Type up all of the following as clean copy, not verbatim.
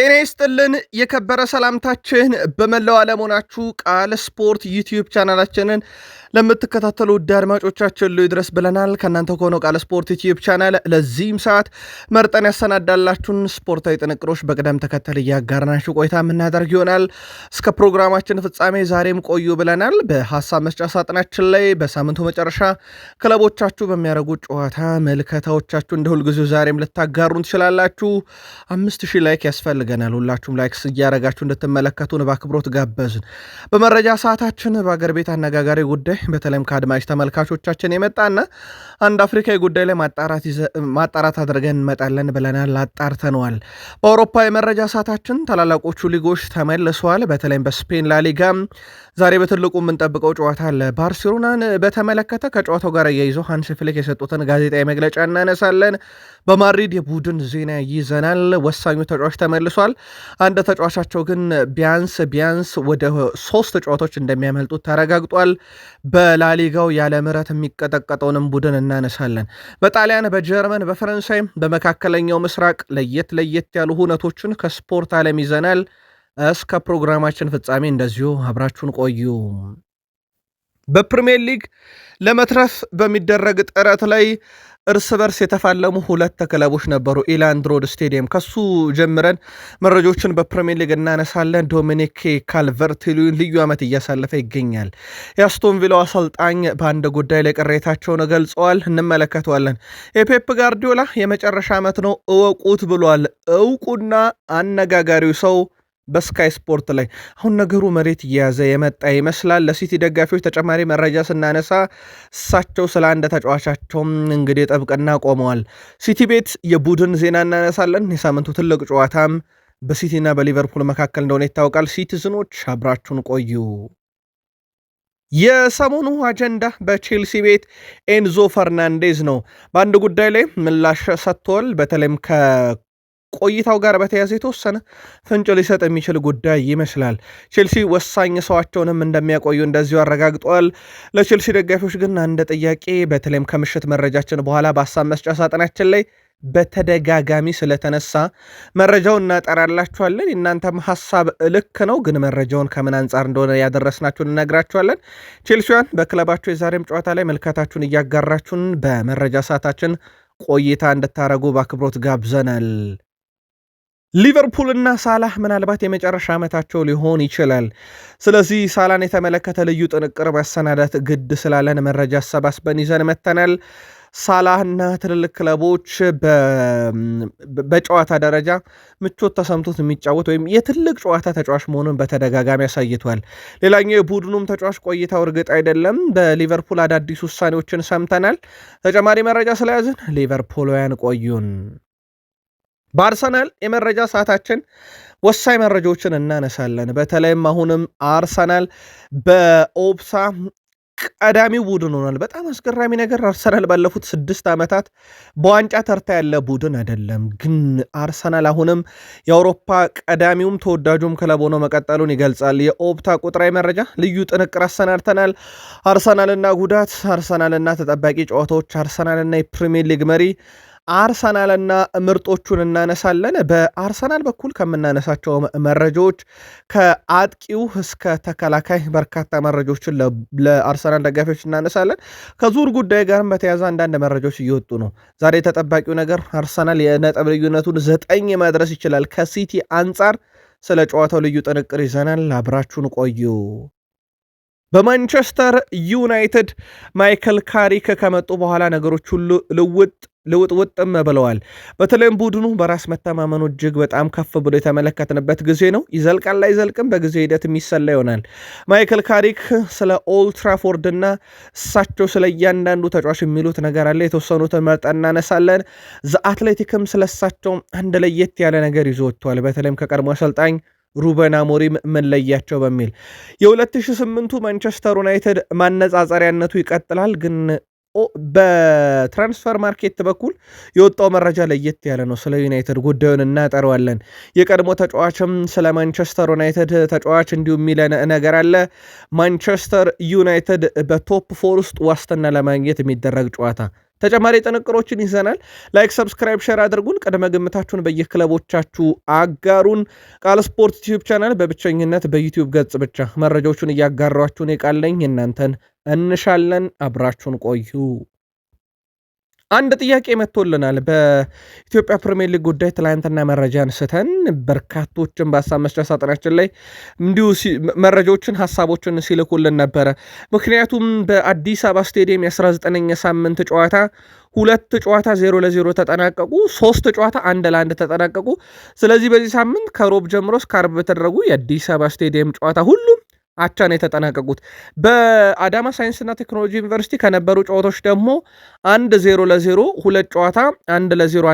ጤና ይስጥልን የከበረ ሰላምታችን በመላው ዓለም ሆናችሁ ቃል ስፖርት ዩቲዩብ ቻናላችንን ለምትከታተሉ ውድ አድማጮቻችን ይድረስ ብለናል። ከእናንተ ከሆነው ቃል ስፖርት ዩቲዩብ ቻናል ለዚህም ሰዓት መርጠን ያሰናዳላችሁን ስፖርታዊ ጥንቅሮች በቅደም ተከተል እያጋርናችሁ ቆይታ የምናደርግ ይሆናል። እስከ ፕሮግራማችን ፍጻሜ ዛሬም ቆዩ ብለናል። በሀሳብ መስጫ ሳጥናችን ላይ በሳምንቱ መጨረሻ ክለቦቻችሁ በሚያደርጉት ጨዋታ መልከታዎቻችሁ እንደ ሁልጊዜው ዛሬም ልታጋሩን ትችላላችሁ። 5000 ላይክ ያስፈልገናል። ሁላችሁም ላይክስ እያደረጋችሁ እንድትመለከቱን በአክብሮት ጋበዝን። በመረጃ ሰዓታችን በአገር ቤት አነጋጋሪ ጉዳይ በተለይም ከአድማጭ ተመልካቾቻችን የመጣና አንድ አፍሪካዊ ጉዳይ ላይ ማጣራት አድርገን እንመጣለን ብለናል። አጣርተነዋል። በአውሮፓ የመረጃ ሰዓታችን ታላላቆቹ ሊጎች ተመልሰዋል። በተለይም በስፔን ላሊጋ ዛሬ በትልቁ የምንጠብቀው ጨዋታ አለ። ባርሴሎናን በተመለከተ ከጨዋታው ጋር እያይዘው ሃንሲ ፍሊክ የሰጡትን ጋዜጣዊ መግለጫ እናነሳለን። በማድሪድ የቡድን ዜና ይዘናል። ወሳኙ ተጫዋች ተመልሷል። አንድ ተጫዋቻቸው ግን ቢያንስ ወደ 3 ጨዋታዎች እንደሚያመልጡት ተረጋግጧል። በላሊጋው ያለ ምሕረት የሚቀጠቀጠውንም ቡድን እናነሳለን። በጣሊያን፣ በጀርመን፣ በፈረንሳይ፣ በመካከለኛው ምስራቅ ለየት ያሉ ሁነቶችን ከስፖርት ዓለም ይዘናል። እስከ ፕሮግራማችን ፍጻሜ እንደዚሁ አብራችሁን ቆዩ። በፕሪሚየር ሊግ ለመትረፍ በሚደረግ ጥረት ላይ እርስ በርስ የተፋለሙ 2 ክለቦች ነበሩ። ኢላንድ ሮድ ስቴዲየም ከሱ ጀምረን መረጃዎችን በፕሪሚየር ሊግ እናነሳለን። ዶሚኒክ ካልቨርት-ሉዊን ልዩ ዓመት እያሳለፈ ይገኛል። የአስቶን ቪላው አሰልጣኝ በአንድ ጉዳይ ላይ ቅሬታቸውን ገልጸዋል፣ እንመለከተዋለን። የፔፕ ጋርዲዮላ የመጨረሻ ዓመት ነው እወቁት ብሏል። እውቁና አነጋጋሪው ሰው በስካይ ስፖርት ላይ አሁን ነገሩ መሬት እየያዘ የመጣ ይመስላል። ለሲቲ ደጋፊዎች ተጨማሪ መረጃ ስናነሳ እሳቸው ስለ አንድ ተጫዋቻቸውም እንግዲህ ጥብቅና ቆመዋል። ሲቲ ቤት የቡድን ዜና እናነሳለን። የሳምንቱ ትልቅ ጨዋታም በሲቲና በሊቨርፑል መካከል እንደሆነ ይታወቃል። ሲቲዝኖች አብራችሁን ቆዩ። የሰሞኑ አጀንዳ በቼልሲ ቤት ኤንዞ ፈርናንዴዝ ነው። በአንድ ጉዳይ ላይ ምላሽ ሰጥቷል። በተለይም ቆይታው ጋር በተያያዘ የተወሰነ ፍንጭ ሊሰጥ የሚችል ጉዳይ ይመስላል። ቼልሲ ወሳኝ ሰዋቸውንም እንደሚያቆዩ እንደዚሁ አረጋግጧል። ለቼልሲ ደጋፊዎች ግን አንድ ጥያቄ በተለይም ከምሽት መረጃችን በኋላ በሀሳብ መስጫ ሳጥናችን ላይ በተደጋጋሚ ስለተነሳ መረጃውን እናጠራላችኋለን። እናንተም ሀሳብ ልክ ነው፣ ግን መረጃውን ከምን አንጻር እንደሆነ ያደረስናችሁን እነግራችኋለን። ቼልሲያን በክለባችሁ የዛሬም ጨዋታ ላይ መልካታችሁን እያጋራችሁን በመረጃ ሰዓታችን ቆይታ እንድታረጉ በአክብሮት ጋብዘናል። ሊቨርፑልና ሳላህ ምናልባት የመጨረሻ ዓመታቸው ሊሆን ይችላል። ስለዚህ ሳላን የተመለከተ ልዩ ጥንቅር ማሰናዳት ግድ ስላለን መረጃ አሰባስበን ይዘን መተናል። ሳላህና ትልልቅ ክለቦች በጨዋታ ደረጃ ምቾት ተሰምቶት የሚጫወት ወይም የትልቅ ጨዋታ ተጫዋች መሆኑን በተደጋጋሚ ያሳይቷል። ሌላኛው የቡድኑም ተጫዋች ቆይታው እርግጥ አይደለም። በሊቨርፑል አዳዲስ ውሳኔዎችን ሰምተናል። ተጨማሪ መረጃ ስለያዝን ሊቨርፑልውያን ቆዩን። በአርሰናል የመረጃ ሰዓታችን ወሳኝ መረጃዎችን እናነሳለን። በተለይም አሁንም አርሰናል በኦፕሳ ቀዳሚው ቡድን ሆኗል። በጣም አስገራሚ ነገር አርሰናል ባለፉት 6 ዓመታት በዋንጫ ተርታ ያለ ቡድን አይደለም። ግን አርሰናል አሁንም የአውሮፓ ቀዳሚውም ተወዳጁም ክለብ ሆኖ መቀጠሉን ይገልጻል። የኦፕታ ቁጥራዊ መረጃ ልዩ ጥንቅር አሰናድተናል። አርሰናልና ጉዳት፣ አርሰናልና ተጠባቂ ጨዋታዎች፣ አርሰናልና የፕሪሚየር ሊግ መሪ፣ አርሰናልና ምርጦቹን እናነሳለን። በአርሰናል በኩል ከምናነሳቸው መረጃዎች ከአጥቂው እስከ ተከላካይ በርካታ መረጃዎችን ለአርሰናል ደጋፊዎች እናነሳለን። ከዙር ጉዳይ ጋርም በተያያዘ አንዳንድ መረጃዎች እየወጡ ነው። ዛሬ ተጠባቂው ነገር አርሰናል የነጥብ ልዩነቱን 9 ማድረስ ይችላል ከሲቲ አንጻር። ስለ ጨዋታው ልዩ ጥንቅር ይዘናል። አብራችሁን ቆዩ። በማንቸስተር ዩናይትድ ማይክል ካሪክ ከመጡ በኋላ ነገሮች ሁሉ ልውጥውጥም ብለዋል። በተለይም ቡድኑ በራስ መተማመኑ እጅግ በጣም ከፍ ብሎ የተመለከትንበት ጊዜ ነው። ይዘልቃል አይዘልቅም በጊዜ ሂደት የሚሰላ ይሆናል። ማይክል ካሪክ ስለ ኦልትራፎርድ እና እሳቸው ስለ እያንዳንዱ ተጫዋች የሚሉት ነገር አለ። የተወሰኑትን መርጠን እናነሳለን። ዘአትሌቲክም ስለ እሳቸው አንድ ለየት ያለ ነገር ይዞ ወጥቷል። በተለይም ከቀድሞ አሰልጣኝ ሩበን አሞሪም መለያቸው በሚል የ2008ቱ ማንቸስተር ዩናይትድ ማነጻጸሪያነቱ ይቀጥላል። ግን በትራንስፈር ማርኬት በኩል የወጣው መረጃ ለየት ያለ ነው። ስለ ዩናይትድ ጉዳዩን እናጠረዋለን። የቀድሞ ተጫዋችም ስለ ማንቸስተር ዩናይትድ ተጫዋች እንዲሁም የሚለን ነገር አለ። ማንቸስተር ዩናይትድ በቶፕ 4 ውስጥ ዋስትና ለማግኘት የሚደረግ ጨዋታ ተጨማሪ ጥንቅሮችን ይዘናል። ላይክ፣ ሰብስክራይብ፣ ሼር አድርጉን። ቅድመ ግምታችሁን በየክለቦቻችሁ አጋሩን። ቃል ስፖርት ዩቲዩብ ቻናል በብቸኝነት በዩቲዩብ ገጽ ብቻ መረጃዎቹን እያጋሯችሁን የቃለኝ እናንተን እንሻለን። አብራችሁን ቆዩ። አንድ ጥያቄ መጥቶልናል በኢትዮጵያ ፕሪሚየር ሊግ ጉዳይ ትላንትና መረጃ አንስተን በርካቶችን በሀሳብ መስጫ ሳጥናችን ላይ እንዲሁ መረጃዎችን ሀሳቦችን ሲልኩልን ነበረ። ምክንያቱም በአዲስ አበባ ስቴዲየም የ19ኛ ሳምንት ጨዋታ 2 ጨዋታ 0-0 ተጠናቀቁ፣ 3 ጨዋታ 1-1 ተጠናቀቁ። ስለዚህ በዚህ ሳምንት ከሮብ ጀምሮ እስከ ዓርብ በተደረጉ የአዲስ አበባ ስቴዲየም ጨዋታ ሁሉም አቻ ነው የተጠናቀቁት። በአዳማ ሳይንስና ቴክኖሎጂ ዩኒቨርሲቲ ከነበሩ ጨዋታዎች ደግሞ 1-0-0 2 ጨዋታ 1-0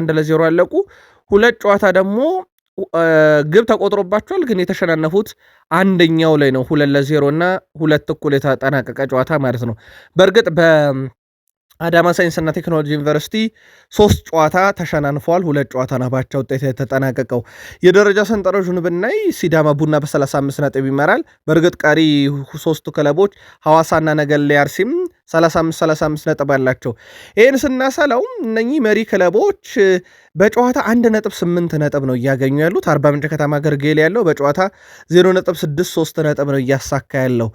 አለቁ። 2 ጨዋታ ደግሞ ግብ ተቆጥሮባቸዋል፣ ግን የተሸናነፉት አንደኛው ላይ ነው 2-0 እና 2 እኩል የተጠናቀቀ ጨዋታ ማለት ነው። በእርግጥ አዳማ ሳይንስና ቴክኖሎጂ ዩኒቨርሲቲ 3 ጨዋታ ተሸናንፈዋል። 2 ጨዋታ ነው ባቻ ውጤት የተጠናቀቀው። የደረጃ ሰንጠረዡን ብናይ ሲዳማ ቡና በ35 ነጥብ ይመራል። በእርግጥ ቀሪ 3ቱ ክለቦች ሐዋሳና ነገሌ አርሲም 35 ነጥብ አላቸው። ይህን ስናሰላው እነኚህ መሪ ክለቦች በጨዋታ 1.8 ነጥብ ነው እያገኙ ያሉት። አርባ ምንጭ ከተማ ገርጌል ያለው በጨዋታ 0.63 ነጥብ ነው እያሳካ ያለው።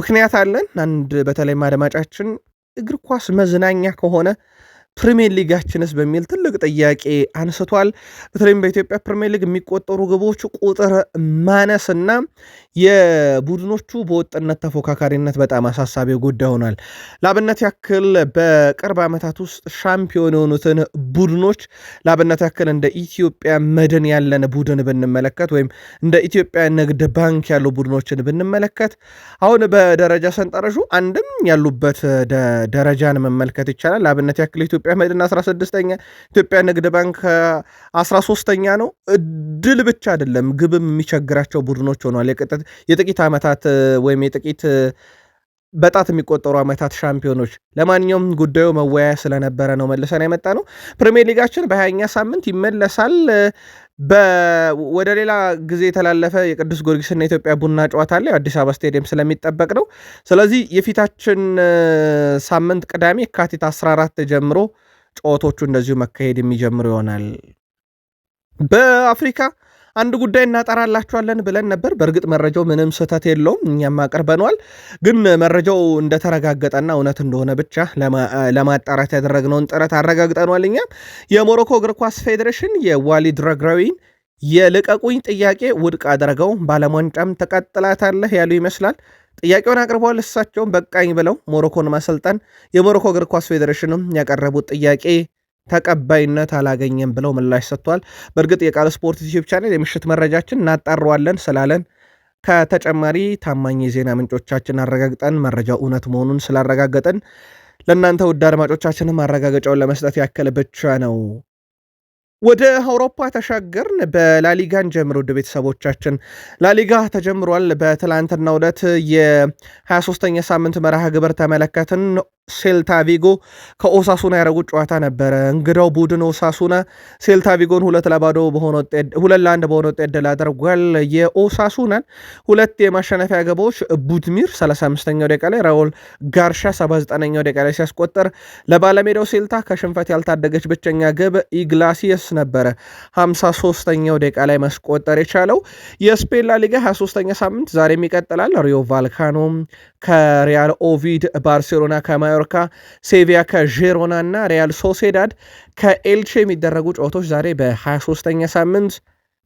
ምክንያት አለን። አንድ በተለይም አድማጫችን እግር ኳስ መዝናኛ ከሆነ ፕሪሚየር ሊጋችንስ በሚል ትልቅ ጥያቄ አንስቷል። በተለይም በኢትዮጵያ ፕሪሚየር ሊግ የሚቆጠሩ ግቦች ቁጥር ማነስና የቡድኖቹ በወጥነት ተፎካካሪነት በጣም አሳሳቢ ጉዳይ ሆኗል። ለአብነት ያክል በቅርብ ዓመታት ውስጥ ሻምፒዮን የሆኑትን ቡድኖች ለአብነት ያክል እንደ ኢትዮጵያ መድን ያለን ቡድን ብንመለከት ወይም እንደ ኢትዮጵያ ንግድ ባንክ ያሉ ቡድኖችን ብንመለከት አሁን በደረጃ ሰንጠረዡ አንድም ያሉበት ደረጃን መመልከት ይቻላል። ለአብነት ያክል ኢትዮጵያ መድን 16ኛ፣ ኢትዮጵያ ንግድ ባንክ 13ኛ ነው። ድል ብቻ አይደለም ግብም የሚቸግራቸው ቡድኖች ሆኗል። የጥቂት ዓመታት ወይም የጥቂት በጣት የሚቆጠሩ ዓመታት ሻምፒዮኖች። ለማንኛውም ጉዳዩ መወያያ ስለነበረ ነው መልሰን የመጣ ነው። ፕሪሚየር ሊጋችን በ20ኛ ሳምንት ይመለሳል። ወደ ሌላ ጊዜ የተላለፈ የቅዱስ ጊዮርጊስና የኢትዮጵያ ቡና ጨዋታ ላይ አዲስ አበባ ስቴዲየም ስለሚጠበቅ ነው። ስለዚህ የፊታችን ሳምንት ቅዳሜ የካቲት 14 ጀምሮ ጨዋታዎቹ እንደዚሁ መካሄድ የሚጀምሩ ይሆናል። በአፍሪካ አንድ ጉዳይ እናጠራላችኋለን ብለን ነበር። በእርግጥ መረጃው ምንም ስህተት የለውም፣ እኛም አቅርበነዋል። ግን መረጃው እንደተረጋገጠና እውነት እንደሆነ ብቻ ለማጣራት ያደረግነውን ጥረት አረጋግጠነዋል። እኛም የሞሮኮ እግር ኳስ ፌዴሬሽን የዋሊድ ረግራዊን የልቀቁኝ ጥያቄ ውድቅ አድርገው በዓለም ዋንጫም ተቀጥላታለህ ያሉ ይመስላል። ጥያቄውን አቅርበዋል። እሳቸውም በቃኝ ብለው ሞሮኮን ማሰልጠን የሞሮኮ እግር ኳስ ፌዴሬሽንም ያቀረቡት ጥያቄ ተቀባይነት አላገኘም ብለው ምላሽ ሰጥቷል። በእርግጥ የቃል ስፖርት ዩቲዩብ ቻናል የምሽት መረጃችን እናጣረዋለን ስላለን ከተጨማሪ ታማኝ የዜና ምንጮቻችን አረጋግጠን መረጃው እውነት መሆኑን ስላረጋገጠን ለእናንተ ውድ አድማጮቻችንም ማረጋገጫውን ለመስጠት ያክል ብቻ ነው። ወደ አውሮፓ ተሻገርን። በላሊጋን ጀምሮ ውድ ቤተሰቦቻችን ላሊጋ ተጀምሯል። በትላንትናው ዕለት የ23ኛ ሳምንት መርሃ ግብር ተመለከትን። ሴልታ ቪጎ ከኦሳሱና ያደረጉት ጨዋታ ነበረ። እንግዳው ቡድን ኦሳሱና ሴልታ ቪጎን 2-1 በሆነ ውጤት ድል አድርጓል። የኦሳሱናን 2 የማሸነፊያ ግቦች ቡድሚር 35ኛው ደቂቃ ላይ፣ ራውል ጋርሻ 79ኛው ደቂቃ ላይ ሲያስቆጠር ለባለሜዳው ሴልታ ከሽንፈት ያልታደገች ብቸኛ ግብ ኢግላሲየስ ነበረ 53ኛው ደቂቃ ላይ ማስቆጠር የቻለው። የስፔን ላሊጋ 23ኛ ሳምንት ዛሬም ይቀጥላል። ሪዮ ቫልካኖ ከሪያል ኦቪድ፣ ባርሴሎና ከማዮርካ፣ ሴቪያ ከዤሮና እና ሪያል ሶሴዳድ ከኤልቼ የሚደረጉ ጨዋታዎች ዛሬ በ23ኛ ሳምንት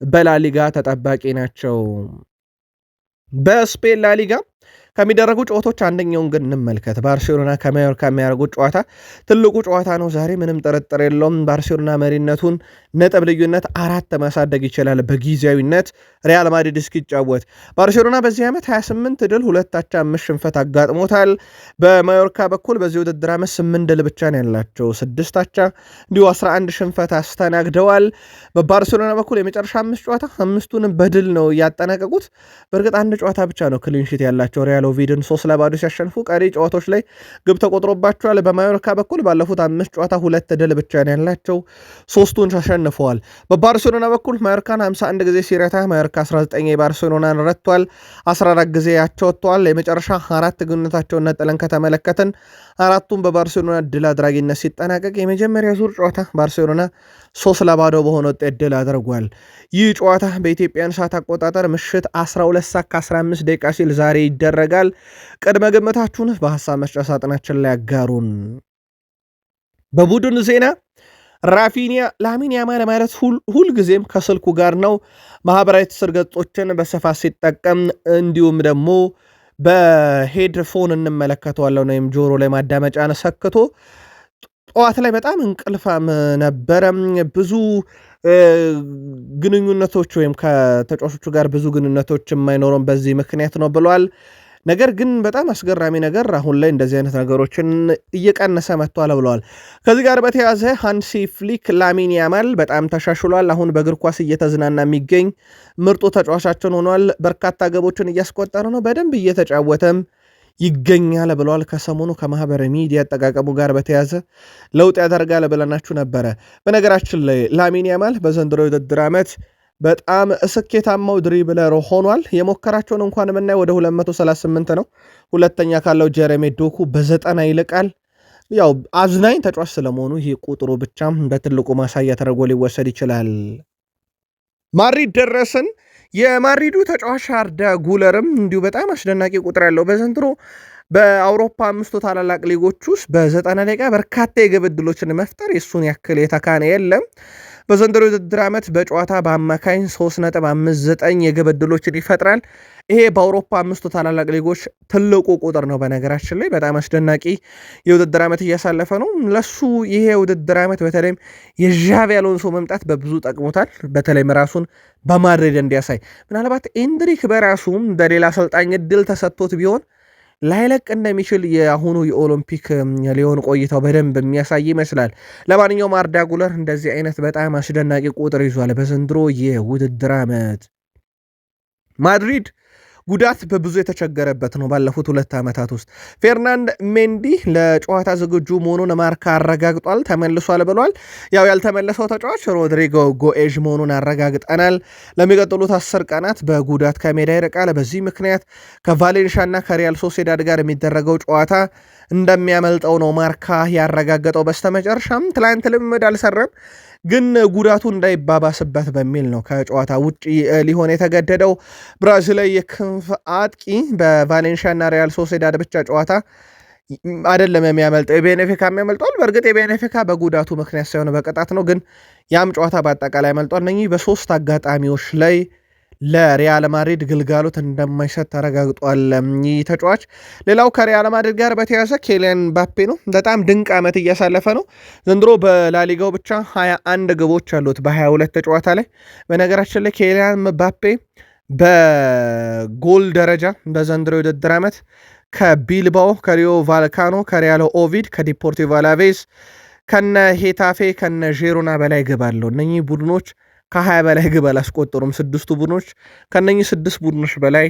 በላሊጋ ተጠባቂ ናቸው። በስፔን ላሊጋ ከሚደረጉ ጨዋታዎች አንደኛውን ግን እንመልከት። ባርሴሎና ከማዮርካ የሚያደርጉት ጨዋታ ትልቁ ጨዋታ ነው ዛሬ፣ ምንም ጥርጥር የለውም። ባርሴሎና መሪነቱን ነጥብ ልዩነት 4 ማሳደግ ይችላል በጊዜያዊነት ሪያል ማድሪድ እስኪጫወት። ባርሴሎና በዚህ ዓመት 28 ድል 2 አቻ 5 ሽንፈት አጋጥሞታል። በማዮርካ በኩል በዚህ ውድድር ዓመት 8 ድል ብቻ ነው ያላቸው፣ 6 አቻ እንዲሁ 11 ሽንፈት አስተናግደዋል። በባርሴሎና በኩል የመጨረሻ 5 ጨዋታ 5ቱንም በድል ነው ያጠናቀቁት። በእርግጥ አንድ ጨዋታ ብቻ ነው ክሊንሺት ያላቸው ሪያል ቫላዶሊድን 3-0 ሲያሸንፉ ቀሪ ጨዋታዎች ላይ ግብ ተቆጥሮባቸዋል። በማዮርካ በኩል ባለፉት 5 ጨዋታ 2 ድል ብቻ ነው ያላቸው፣ 3ቱን ተሸንፈዋል። በባርሴሎና በኩል ማዮርካን 51 ጊዜ ሲረታ ማዮርካ 19 የባርሴሎናን ረቷል፣ 14 ጊዜ ያቸው ወጥተዋል። የመጨረሻ 4 ግንኙነታቸውን ነጥለን ከተመለከትን አራቱም በባርሴሎና ድል አድራጊነት ሲጠናቀቅ የመጀመሪያ ዙር ጨዋታ ባርሴሎና 3-0 በሆነ ውጤት ድል አድርጓል። ይህ ጨዋታ በኢትዮጵያን ሰዓት አቆጣጠር ምሽት 12:15 ሲል ዛሬ ይደረጋል። ቅድመ ግምታችሁን በሐሳብ መስጫ ሳጥናችን ላይ ያጋሩን። በቡድን ዜና ራፊኒያ ላሚን ያማል ማለት ሁልጊዜም ከስልኩ ጋር ነው። ማህበራዊ ትስስር ገጾችን በስፋት ሲጠቀም እንዲሁም ደግሞ በሄድፎን እንመለከተዋለን ወይም ጆሮ ላይ ማዳመጫን ሰክቶ ጠዋት ላይ በጣም እንቅልፋም ነበረ። ብዙ ግንኙነቶች ወይም ከተጫዋቾቹ ጋር ብዙ ግንኙነቶች የማይኖረም በዚህ ምክንያት ነው ብሏል። ነገር ግን በጣም አስገራሚ ነገር አሁን ላይ እንደዚህ አይነት ነገሮችን እየቀነሰ መጥቷል ብለዋል። ከዚህ ጋር በተያያዘ ሃንሲ ፍሊክ ላሚን ያማል በጣም ተሻሽሏል፣ አሁን በእግር ኳስ እየተዝናና የሚገኝ ምርጡ ተጫዋቻችን ሆኗል፣ በርካታ ገቦችን እያስቆጠረ ነው፣ በደንብ እየተጫወተም ይገኛል ብለዋል። ከሰሞኑ ከማህበራዊ ሚዲያ አጠቃቀሙ ጋር በተያያዘ ለውጥ ያደርጋል ብለናችሁ ነበረ። በነገራችን ላይ ላሚን ያማል በዘንድሮ የውድድር ዓመት በጣም ስኬታማው ድሪብለር ሆኗል። የሞከራቸውን እንኳን የምናይ ወደ 238 ነው። ሁለተኛ ካለው ጀረሜ ዶኩ በ90 ይልቃል። ያው አዝናኝ ተጫዋች ስለመሆኑ ይህ ቁጥሩ ብቻም በትልቁ ማሳያ ተደርጎ ሊወሰድ ይችላል። ማድሪድ ደረስን። የማድሪዱ ተጫዋች አርዳ ጉለርም እንዲሁ በጣም አስደናቂ ቁጥር ያለው በዘንድሮ በአውሮፓ 5 ታላላቅ ሊጎች ውስጥ በ90 ደቂቃ በርካታ የግብ ዕድሎችን መፍጠር የሱን ያክል የተካነ የለም። በዘንድሮ የውድድር ዓመት በጨዋታ በአማካኝ 3.59 የግብ ዕድሎችን ይፈጥራል። ይሄ በአውሮፓ 5 ታላላቅ ሊጎች ትልቁ ቁጥር ነው። በነገራችን ላይ በጣም አስደናቂ የውድድር ዓመት እያሳለፈ ነው። ለሱ ይሄ የውድድር ዓመት በተለይም የዣቪ አሎንሶ መምጣት በብዙ ጠቅሞታል። በተለይም ራሱን በማድሪድ እንዲያሳይ ምናልባት ኤንድሪክ በራሱም በሌላ አሰልጣኝ እድል ተሰጥቶት ቢሆን ላይለቅ እንደሚችል የአሁኑ የኦሎምፒክ ሊዮን ቆይታው በደንብ የሚያሳይ ይመስላል። ለማንኛውም አርዳ ጉለር እንደዚህ አይነት በጣም አስደናቂ ቁጥር ይዟል በዘንድሮ የውድድር ዓመት። ማድሪድ ጉዳት በብዙ የተቸገረበት ነው። ባለፉት 2 ዓመታት ውስጥ ፌርናንድ ሜንዲ ለጨዋታ ዝግጁ መሆኑን ማርካ አረጋግጧል፣ ተመልሷል ብሏል። ያው ያልተመለሰው ተጫዋች ሮድሪጎ ጎኤዥ መሆኑን አረጋግጠናል። ለሚቀጥሉት 10 ቀናት በጉዳት ከሜዳ ይርቃል። በዚህ ምክንያት ከቫሌንሺያ እና ከሪያል ሶሴዳድ ጋር የሚደረገው ጨዋታ እንደሚያመልጠው ነው ማርካ ያረጋገጠው። በስተመጨረሻም ትላንት ልምምድ አልሰራም፣ ግን ጉዳቱ እንዳይባባስበት በሚል ነው ከጨዋታ ውጭ ሊሆን የተገደደው። ብራዚላዊ የክንፍ አጥቂ በቫሌንሺያ እና ሪያል ሶሴዳድ ብቻ ጨዋታ አይደለም የሚያመልጠው፣ የቤኔፊካ የሚያመልጠዋል። በእርግጥ የቤኔፊካ በጉዳቱ ምክንያት ሳይሆን በቅጣት ነው፣ ግን ያም ጨዋታ በአጠቃላይ ያመልጧል። እነኚህ በ3 አጋጣሚዎች ላይ ለሪያል ማድሪድ ግልጋሎት እንደማይሰጥ ተረጋግጧል ይህ ተጫዋች። ሌላው ከሪያል ማድሪድ ጋር በተያያዘ ኬሊያን ምባፔ ነው። በጣም ድንቅ ዓመት እያሳለፈ ነው። ዘንድሮ በላሊጋው ብቻ 21 ግቦች አሉት በ22 ጨዋታ ላይ። በነገራችን ላይ ኬሊያን ምባፔ በጎል ደረጃ በዘንድሮ የውድድር ዓመት ከቢልባኦ፣ ከሪዮ ቫልካኖ፣ ከሪያል ኦቪድ፣ ከዲፖርቲቮ አላቬስ፣ ከነ ሄታፌ፣ ከነ ዤሮና በላይ ግብ አለው። እነኚህ ቡድኖች ከ20 በላይ ግብ አላስቆጠሩም። 6ቱ ቡድኖች ከነኚህ 6 ቡድኖች በላይ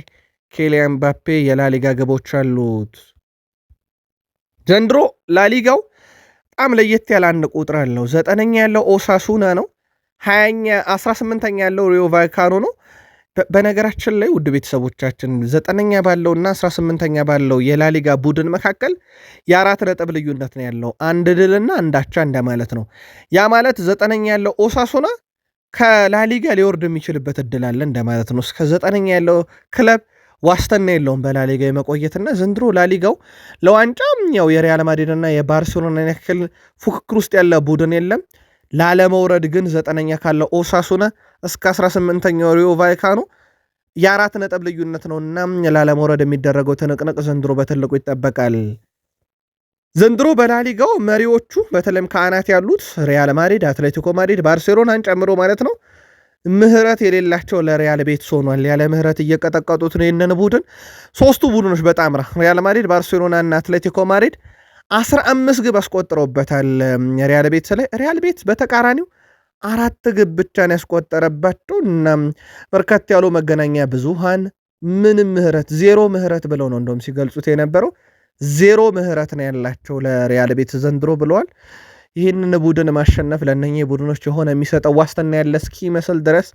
ኬሊያን ምባፔ የላሊጋ ግቦች አሉት። ዘንድሮ ላሊጋው በጣም ለየት ያለ አንድ ቁጥር አለው። 9ኛ ያለው ኦሳሱና ነው። 18ኛ ያለው ሪዮ ቫልካኖ ነው። በነገራችን ላይ ውድ ቤተሰቦቻችን 9ኛ ባለውና 18ኛ ባለው የላሊጋ ቡድን መካከል የ4 ነጥብ ልዩነት ነው ያለው። አንድ ድልና አንዳቻ እንደማለት ነው። ያ ማለት 9ኛ ያለው ኦሳሱና ከላሊጋ ሊወርድ የሚችልበት እድል አለ እንደማለት ነው። እስከ 9ኛ ያለው ክለብ ዋስትና የለውም በላሊጋ የመቆየትና ዘንድሮ ላሊጋው ለዋንጫ ያው የሪያል ማድሪድና የባርሴሎና ያክል ፉክክር ውስጥ ያለ ቡድን የለም። ላለመውረድ ግን 9ኛ ካለው ኦሳሱና እስከ 18ኛው ሪዮ ቫልካኖ የ4 ነጥብ ልዩነት ነውና ላለመውረድ የሚደረገው ትንቅንቅ ዘንድሮ በትልቁ ይጠበቃል። ዘንድሮ በላሊጋው መሪዎቹ በተለይም ከአናት ያሉት ሪያል ማድሪድ፣ አትሌቲኮ ማድሪድ፣ ባርሴሎናን ጨምሮ ማለት ነው ምህረት የሌላቸው ለሪያል ቤት ሆኗል። ያለ ምህረት እየቀጠቀጡት ነው ይህንን ቡድን። 3ቱ ቡድኖች በጣምራ ሪያል ማድሪድ፣ ባርሴሎና እና አትሌቲኮ ማድሪድ 15 ግብ አስቆጥረውበታል ሪያል ቤት ላይ። ሪያል ቤት በተቃራኒው 4 ግብ ብቻ ነው ያስቆጠረባቸው እና በርከት ያሉ መገናኛ ብዙሃን ምንም ምህረት ዜሮ ምህረት ብለው ነው እንደውም ሲገልጹት የነበረው። ዜሮ ምህረት ነው ያላቸው ለሪያል ቤት ዘንድሮ ብለዋል። ይህንን ቡድን ማሸነፍ ለእነኚህ ቡድኖች የሆነ የሚሰጠው ዋስትና ያለ እስኪመስል ድረስ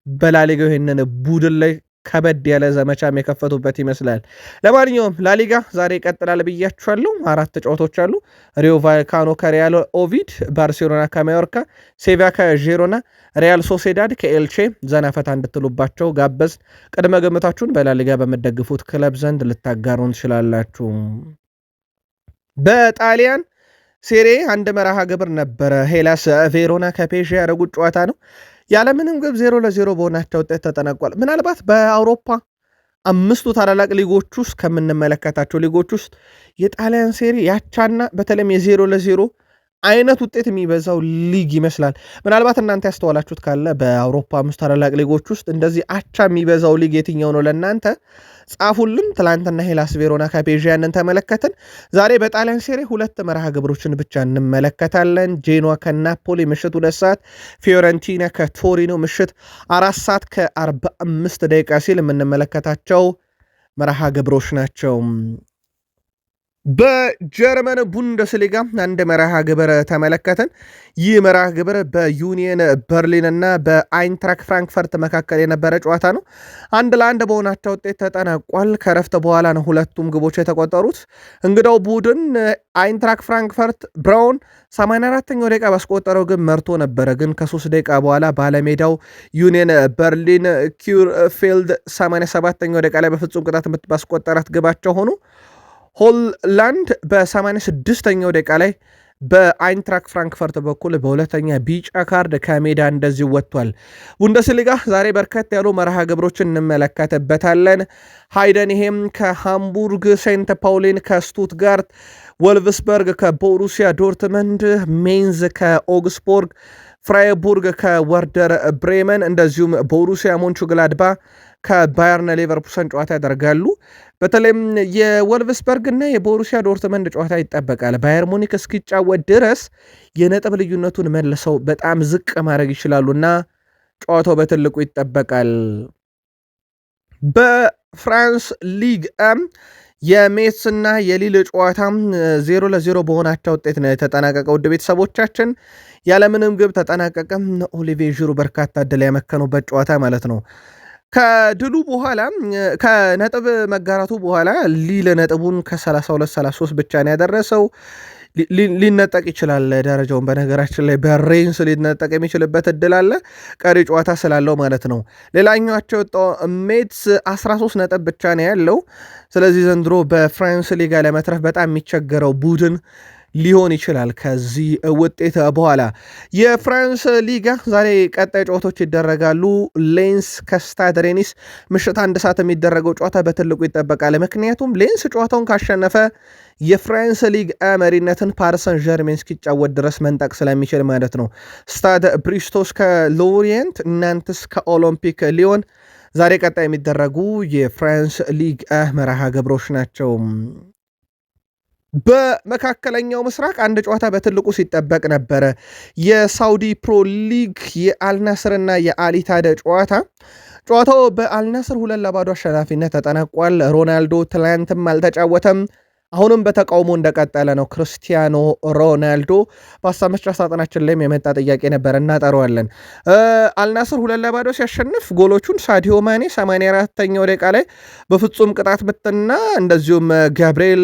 በላሊጋው ይህንን ቡድን ላይ ከበድ ያለ ዘመቻም የከፈቱበት ይመስላል። ለማንኛውም ላሊጋ ዛሬ ይቀጥላል ብያችኋለሁ። 4 ጨዋታዎች አሉ። ሪዮ ቫልካኖ ከሪያል ኦቪድ፣ ባርሴሎና ከማዮርካ፣ ሴቪያ ከዢሮና፣ ሪያል ሶሴዳድ ከኤልቼ ዘናፈታ እንድትሉባቸው ጋበዝ። ቅድመ ግምታችሁን በላሊጋ በምትደግፉት ክለብ ዘንድ ልታጋሩን ትችላላችሁ። በጣሊያን ሴሬ አንድ መርሃ ግብር ነበረ። ሄላስ ቬሮና ከፔዥ ያደረጉት ጨዋታ ነው። ያለምንም ግብ 0-0 በሆናቸው ውጤት ተጠናቋል። ምናልባት በአውሮፓ 5ቱ ታላላቅ ሊጎች ውስጥ ከምንመለከታቸው ሊጎች ውስጥ የጣሊያን ሴሪ ያቻና በተለይም የ0-0 አይነት ውጤት የሚበዛው ሊግ ይመስላል። ምናልባት እናንተ ያስተዋላችሁት ካለ በአውሮፓ 5 ታላላቅ ሊጎች ውስጥ እንደዚህ አቻ የሚበዛው ሊግ የትኛው ነው ለእናንተ ጻፉልን። ትላንትና ሄላስ ቬሮና ከፔዥያንን ተመለከትን። ዛሬ በጣሊያን ሴሪ 2 መርሃ ግብሮችን ብቻ እንመለከታለን። ጄኖዋ ከናፖሊ ምሽት 2 ሰዓት፣ ፊዮረንቲና ከቶሪኖ ምሽት 4 ሰዓት ከ45 ደቂቃ ሲል የምንመለከታቸው መርሃ ግብሮች ናቸው። በጀርመን ቡንደስሊጋ አንድ መርሃ ግብር ተመለከትን። ይህ መርሃ ግብር በዩኒየን በርሊን እና በአይንትራክ ፍራንክፈርት መካከል የነበረ ጨዋታ ነው። 1-1 በሆናቸው ውጤት ተጠናቋል። ከረፍት በኋላ ነው ሁለቱም ግቦች የተቆጠሩት። እንግዳው ቡድን አይንትራክ ፍራንክፈርት ብራውን 84ኛው ደቂቃ ባስቆጠረው ግብ መርቶ ነበረ። ግን ከ3 ደቂቃ በኋላ ባለሜዳው ዩኒየን በርሊን ኪርፊልድ 87ኛው ደቂቃ ላይ በፍጹም ቅጣት ምት ባስቆጠራት ግባቸው ሆኑ። ሆላንድ በ86ኛው ደቂቃ ላይ በአይንትራክ ፍራንክፈርት በኩል በሁለተኛ ቢጫ ካርድ ከሜዳ እንደዚህ ወጥቷል። ቡንደስሊጋ ዛሬ በርከት ያሉ መርሃ ግብሮችን እንመለከትበታለን። ሃይደንሄም ከሃምቡርግ፣ ሴንት ፓውሊን ከስቱትጋርት፣ ወልቭስበርግ ከቦሩሲያ ዶርትመንድ፣ ሜንዝ ከኦግስቦርግ፣ ፍራይቡርግ ከወርደር ብሬመን እንደዚሁም ቦሩሲያ ሞንቹግላድባ ከባየርን ሌቨርኩሰን ጨዋታ ያደርጋሉ። በተለይም የወልቭስበርግ እና የቦሩሲያ ዶርትመንድ ጨዋታ ይጠበቃል። ባየር ሙኒክ እስኪጫወት ድረስ የነጥብ ልዩነቱን መልሰው በጣም ዝቅ ማድረግ ይችላሉና ጨዋታው በትልቁ ይጠበቃል። በፍራንስ ሊግ የሜትስ እና የሊል ጨዋታ 0-0 በሆናቸው ውጤት ነው የተጠናቀቀው። ውድ ቤተሰቦቻችን ያለምንም ግብ ተጠናቀቀ። ኦሊቬ ዥሩ በርካታ ዕድል ያመከኑበት ጨዋታ ማለት ነው። ከድሉ በኋላ ከነጥብ መጋራቱ በኋላ ሊል ነጥቡን ከ32-33 ብቻ ነው ያደረሰው። ሊነጠቅ ይችላል ደረጃውን። በነገራችን ላይ በሬንስ ሊነጠቅ የሚችልበት እድል አለ፣ ቀሪ ጨዋታ ስላለው ማለት ነው። ሌላኛቸው የወጣው ሜትስ 13 ነጥብ ብቻ ነው ያለው። ስለዚህ ዘንድሮ በፍራንስ ሊጋ ለመትረፍ በጣም የሚቸገረው ቡድን ሊሆን ይችላል ከዚህ ውጤት በኋላ። የፍራንስ ሊጋ ዛሬ ቀጣይ ጨዋታዎች ይደረጋሉ። ሌንስ ከስታድ ሬኒስ ምሽት 1 ሰዓት የሚደረገው ጨዋታ በትልቁ ይጠበቃል። ምክንያቱም ሌንስ ጨዋታውን ካሸነፈ የፍራንስ ሊግ መሪነትን ፓሪሰን ዠርሜን እስኪጫወት ድረስ መንጠቅ ስለሚችል ማለት ነው። ስታድ ብሪስቶስ ከሎሪየንት፣ ናንትስ ከኦሎምፒክ ሊዮን ዛሬ ቀጣይ የሚደረጉ የፍራንስ ሊግ መርሃ ግብሮች ናቸው። በመካከለኛው ምስራቅ አንድ ጨዋታ በትልቁ ሲጠበቅ ነበረ። የሳውዲ ፕሮ ሊግ የአልናስርና የአሊታደ ጨዋታው በአልናስር 2-0 አሸናፊነት ተጠናቋል። ሮናልዶ ትላንትም አልተጫወተም። አሁንም በተቃውሞ እንደቀጠለ ነው። ክርስቲያኖ ሮናልዶ በሀሳብ መስጫ ሳጥናችን ላይም የመጣ ጥያቄ ነበር፣ እናጠረዋለን። አልናስር 2-0 ሲያሸንፍ ጎሎቹን ሳዲዮ ማኔ 84ኛው ደቂቃ ላይ በፍጹም ቅጣት ምትና እንደዚሁም ጋብርኤል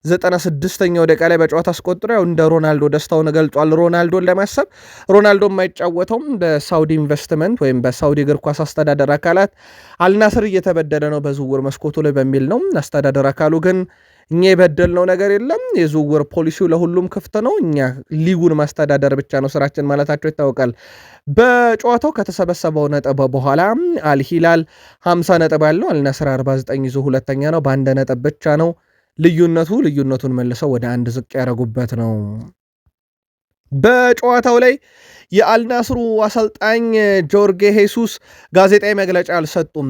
96ኛው ደቂቃ ላይ በጨዋታ አስቆጥሮ ያው እንደ ሮናልዶ ደስታውን ገልጿል። ሮናልዶን ለማሰብ ሮናልዶ የማይጫወተውም በሳውዲ ኢንቨስትመንት ወይም በሳውዲ እግር ኳስ አስተዳደር አካላት አልናስር እየተበደለ ነው በዝውውር መስኮቱ ላይ በሚል ነው። አስተዳደር አካሉ ግን እኛ የበደልነው ነገር የለም፣ የዝውውር ፖሊሲው ለሁሉም ክፍት ነው፣ እኛ ሊጉን ማስተዳደር ብቻ ነው ስራችን ማለታቸው ይታወቃል። በጨዋታው ከተሰበሰበው ነጥብ በኋላ አልሂላል 50 ነጥብ ያለው፣ አልናስር 49 ይዞ ሁለተኛ ነው። በአንድ ነጥብ ብቻ ነው ልዩነቱን መልሰው ወደ አንድ ዝቅ ያደረጉበት ነው። በጨዋታው ላይ የአልናስሩ አሰልጣኝ ጆርጌ ሄሱስ ጋዜጣዊ መግለጫ አልሰጡም።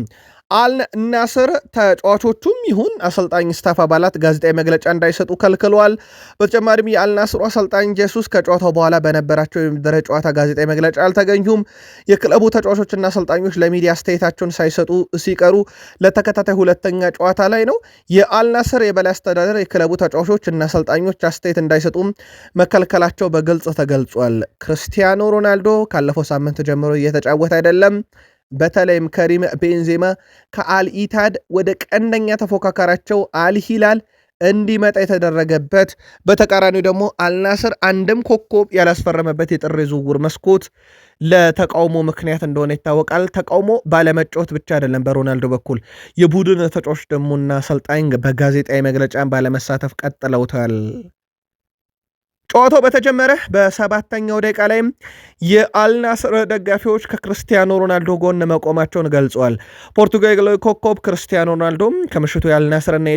አልናስር ተጫዋቾቹም ይሁን አሰልጣኝ ስታፍ አባላት ጋዜጣዊ መግለጫ እንዳይሰጡ ከልክለዋል። በተጨማሪም የአልናስሩ አሰልጣኝ ጄሱስ ከጨዋታው በኋላ በነበራቸው የምድረ ጨዋታ ጋዜጣዊ መግለጫ አልተገኙም። የክለቡ ተጫዋቾችና አሰልጣኞች ለሚዲያ አስተያየታቸውን ሳይሰጡ ሲቀሩ ለተከታታይ ሁለተኛ ጨዋታ ላይ ነው። የአልናስር የበላይ አስተዳደር የክለቡ ተጫዋቾች እና አሰልጣኞች አስተያየት እንዳይሰጡም መከልከላቸው በግልጽ ተገልጿል። ክርስቲያኖ ሮናልዶ ካለፈው ሳምንት ጀምሮ እየተጫወተ አይደለም። በተለይም ከሪም ቤንዜማ ከአልኢታድ ወደ ቀንደኛ ተፎካካራቸው አልሂላል እንዲመጣ የተደረገበት፣ በተቃራኒው ደግሞ አልናስር አንድም ኮከብ ያላስፈረመበት የጥር ዝውውር መስኮት ለተቃውሞ ምክንያት እንደሆነ ይታወቃል። ተቃውሞ ባለመጫወት ብቻ አይደለም፣ በሮናልዶ በኩል የቡድን ተጫዋቾች ደሞና አሰልጣኝ በጋዜጣዊ መግለጫን ባለመሳተፍ ቀጥለውታል። ጨዋታው በተጀመረ በሰባተኛው ደቂቃ ላይም የአልናስር ደጋፊዎች ከክርስቲያኖ ሮናልዶ ጎን መቆማቸውን ገልጸዋል። ፖርቱጋላዊ ኮከብ ክርስቲያኖ ሮናልዶ ከምሽቱ የአልናስርና